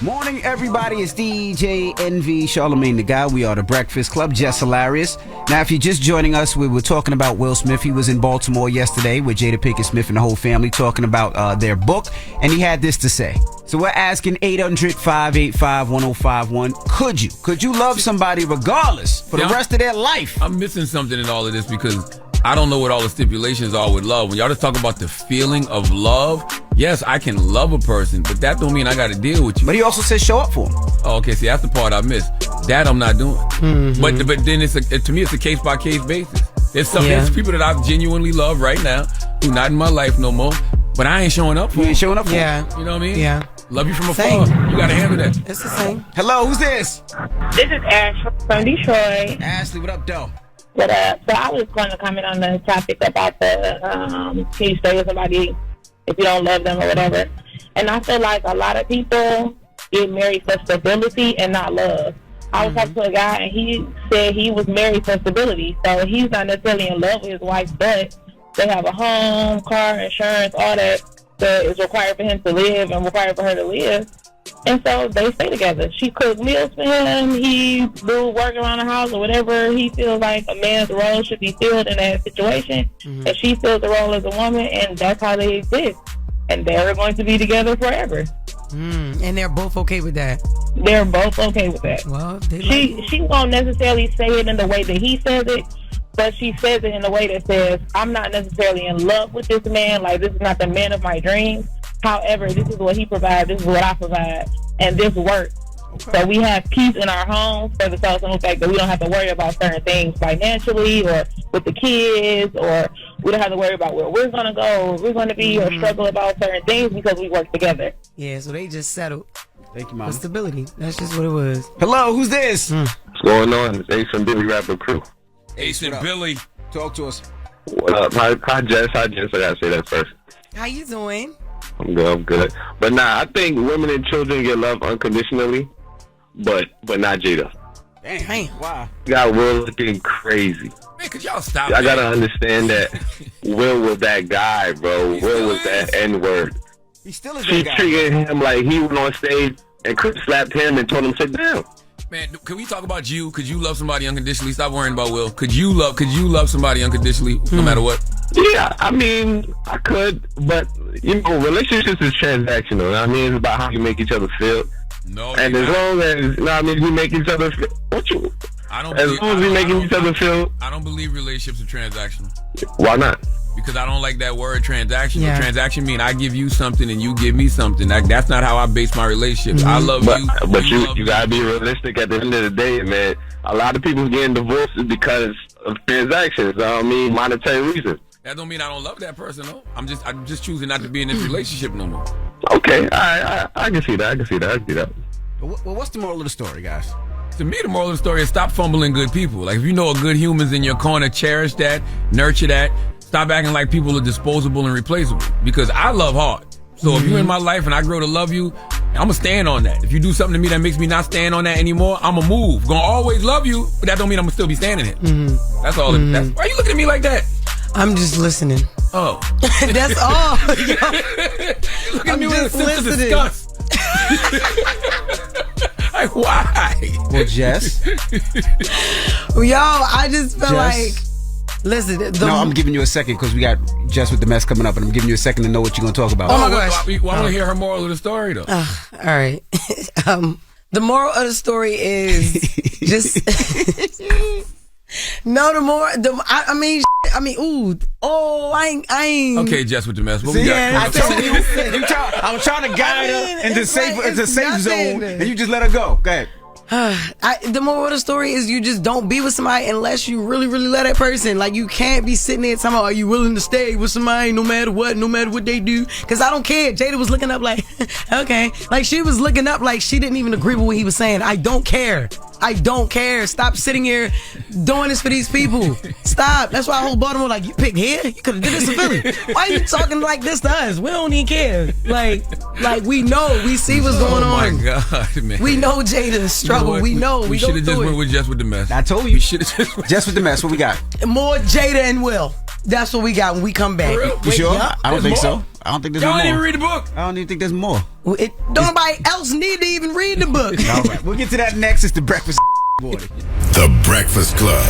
Morning, everybody. It's DJ NV, Charlamagne the Guy. We are the Breakfast Club. Jess Hilarious. Now, if you're just joining us, we were talking about Will Smith. He was in Baltimore yesterday with Jada Pinkett Smith and the whole family talking about their book, and he had this to say. So we're asking 800-585-1051. Could you love somebody regardless for the rest of their life? I'm missing something in all of this because I don't know what all the stipulations are with love. When y'all just talk about the feeling of love, yes, I can love a person, but that don't mean I got to deal with you. But he also says show up for him. Oh, okay, see, that's the part I missed. That I'm not doing. Mm-hmm. But then to me, it's a case-by-case basis. There's people that I genuinely love right now who not in my life no more, but I ain't showing up for them. You ain't showing up for Yeah. You know what I mean? Yeah. Love you from afar. Same. You got to handle that. It's the same. Hello, who's this? This is Ashley from Detroit. Ashley, what up, though? But so I was going to comment on the topic about the can you stay with somebody if you don't love them or whatever. And I feel like a lot of people get married for stability and not love. I was talking to a guy and he said he was married for stability, so he's not necessarily in love with his wife, but they have a home, car, insurance, all that is required for him to live and required for her to live. And so they stay together. She cooks meals for him. He do work around the house or whatever he feels like a man's role should be filled in that situation. Mm-hmm. And she fills the role as a woman, and that's how they exist. And they're going to be together forever. And they're both okay with that. They're both okay with that. Well, she won't necessarily say it in the way that he says it, but she says it in a way that says, I'm not necessarily in love with this man. Like, this is not the man of my dreams. However, this is what he provides, this is what I provide, and this works. Okay. So we have peace in our homes for the simple fact that we don't have to worry about certain things financially or with the kids, or we don't have to worry about where we're going to go, where we're going to be, or struggle about certain things because we work together. Yeah, so they just settled. Thank you, Mom. For stability. That's just what it was. Hello, who's this? What's going on? It's Ace and Billy Rapper Crew. Ace and Billy. Talk to us. What up? Hi, Jess. I gotta say that first. How you doing? I'm good. But nah, I think women and children get love unconditionally, but not Jada. Damn. Wow. Got Will looking crazy. Man, could y'all stop? I gotta understand that Will was that guy, bro. Will was that N-word. He still is She that guy. treated him like he went on stage and Chris slapped him and told him sit down. Man, can we talk about you? Could you love somebody unconditionally? Stop worrying about Will. Could you love somebody unconditionally, no matter what? Yeah, I mean, I could, but relationships is transactional. I mean, it's about how you make each other feel. No, and as long as you make each other feel, I don't believe relationships are transactional. Why not? Because I don't like that word transaction. Yeah. Transaction mean I give you something and you give me something. That's not how I base my relationships. I love you. But you gotta be realistic at the end of the day, man. A lot of people getting divorced is because of transactions. I don't mean monetary reasons. That don't mean I don't love that person, though. I'm just choosing not to be in this relationship no more. Okay, I can see that. Well, what's the moral of the story, guys? To me, the moral of the story is stop fumbling good people. Like, if you know a good human's in your corner, cherish that, nurture that. Stop acting like people are disposable and replaceable. Because I love hard. So if you're in my life and I grow to love you, I'm going to stand on that. If you do something to me that makes me not stand on that anymore, I'm going to move. Going to always love you, but that don't mean I'm going to still be standing here. That's all. Why are you looking at me like that? I'm just listening. Oh. That's all. Look at me with a sense of disgust. Like, why? Well, Jess. Yo, I just feel like... Listen, no, I'm giving you a second because we got Jess with the mess coming up, and I'm giving you a second to know what you're going to talk about. Oh my gosh. I want to hear her moral of the story, though. All right. The moral of the story is just... I mean, I mean, I ain't. Okay, Jess with the mess. What See, we got? I told you. I was trying to guide her into safe zone, and you just let her go. Go ahead. The moral of the story is you just don't be with somebody unless you really, really love that person. Like, you can't be sitting there talking about, are you willing to stay with somebody no matter what they do? Because I don't care. Jada was looking up like, okay. Like, she was looking up like she didn't even agree with what he was saying. I don't care. Stop sitting here doing this for these people. Stop. That's why I hold Baltimore like, you picked here? You could have did this in Philly. Why are you talking like this to us? We don't even care. Like we know. We see what's going on. Oh, my God, man. We know Jada's struggle. We know. We should have just went with Jess with the mess. I told you. We should have just Jess with the mess. What we got? More Jada and Will. That's what we got when we come back. You sure? Yeah. I don't think so. I don't think there's more. Y'all didn't even read the book. I don't even think there's more. Don't nobody else need to even read the book. All right. We'll get to that next. It's the Breakfast Morning. The Breakfast Club.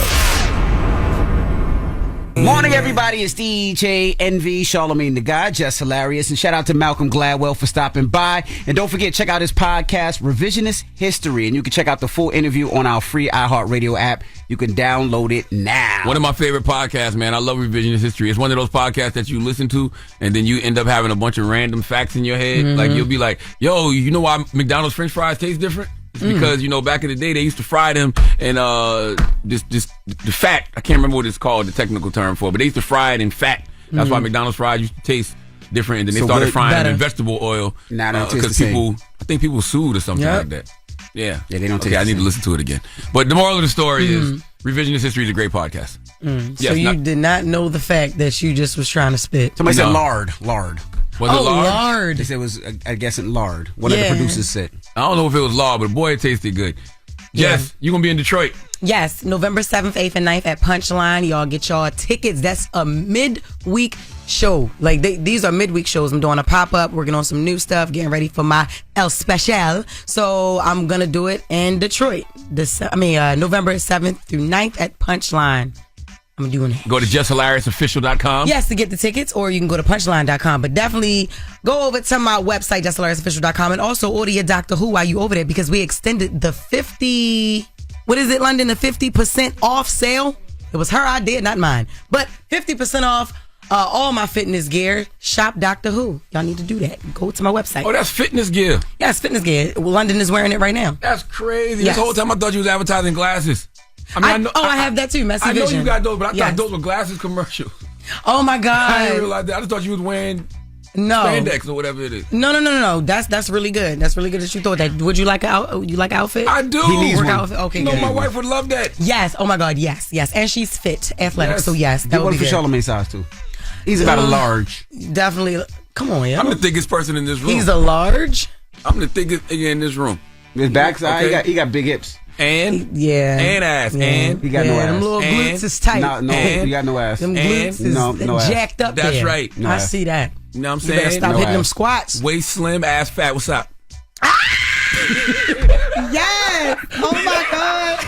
Morning, everybody. It's DJ Envy, Charlamagne the Guy, Jess Hilarious, and shout out to Malcolm Gladwell for stopping by. And don't forget, check out his podcast, Revisionist History, and you can check out the full interview on our free iHeartRadio app. You can download it now. One of my favorite podcasts, man. I love Revisionist History. It's one of those podcasts that you listen to, and then you end up having a bunch of random facts in your head. Mm-hmm. Like, you'll be like, yo, you know why McDonald's French fries taste different? It's because, back in the day, they used to fry them, and the fat, I can't remember what it's called, the technical term for it, but they used to fry it in fat. That's why McDonald's fries used to taste different, and then they started frying them in vegetable oil. Now they don't taste because the same. I think people sued or something like that. Yeah, they don't taste Okay, I need to listen to it again. But the moral of the story is, Revisionist History is a great podcast. Yes, so you did not know the fact that you just was trying to spit. Somebody said lard. Was it lard? Lard. They said it was, I guess, lard. One of the producers said. I don't know if it was lard, but boy, it tasted good. Jess, you going to be in Detroit? Yes, November 7th, 8th, and 9th at Punchline. Y'all get y'all tickets. That's a midweek show. Like, these are midweek shows. I'm doing a pop-up, working on some new stuff, getting ready for my El Special. So I'm going to do it in Detroit. November 7th through 9th at Punchline. I'm doing it. Go to JessHilariousOfficial.com. Yes, to get the tickets, or you can go to punchline.com. But definitely go over to my website, JessHilarioSofficial.com, and also order your Doctor Who while you over there, because we extended the 50% off sale. It was her idea, not mine. But 50% off all my fitness gear. Shop Doctor Who. Y'all need to do that. Go to my website. Oh, that's fitness gear. Yeah, it's fitness gear. London is wearing it right now. That's crazy. Yes. This whole time I thought you was advertising glasses. I have that too, Messy Vision. I know you got those, but I thought those were glasses commercials. Oh my God. I didn't realize that. I just thought you was wearing spandex or whatever it is. No. That's really good. That's really good that you thought that. Would you like an outfit? I do. He needs one. Outfit? Okay, good. My wife would love that. Yes. Oh my God. Yes. And she's fit, athletic. Yes. So yes, that Get would one be for good. Charlamagne size too. He's about a large. Definitely. Come on, yeah. I'm the thickest person in this room. He's a large. I'm the thickest nigga in this room. His backside, he got big hips. And ass. Yeah. And he got no ass. Them little glutes is tight. No, he got no ass. Them glutes is jacked up. That's there. right. I see that. You know what I'm You saying? better stop hitting them squats. Waist slim, ass fat. What's up? Yes. Oh my God.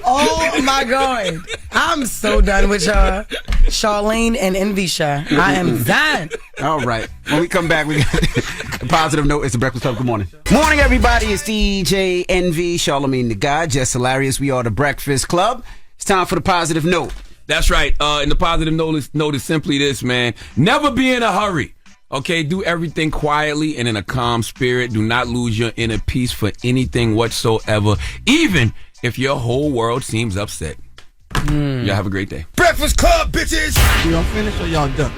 Oh my God. I'm so done with y'all. Charlamagne and Envisha. I am done. All right. When we come back, we got a positive note. It's the Breakfast Club. Good morning. Morning, everybody. It's DJ Envy, Charlamagne the Guy, Jess Hilarious. We are the Breakfast Club. It's time for the positive note. That's right. And the positive note is simply this, man. Never be in a hurry. Okay, do everything quietly and in a calm spirit. Do not lose your inner peace for anything whatsoever, even if your whole world seems upset. Y'all have a great day. Breakfast Club, bitches! Y'all finished or y'all done?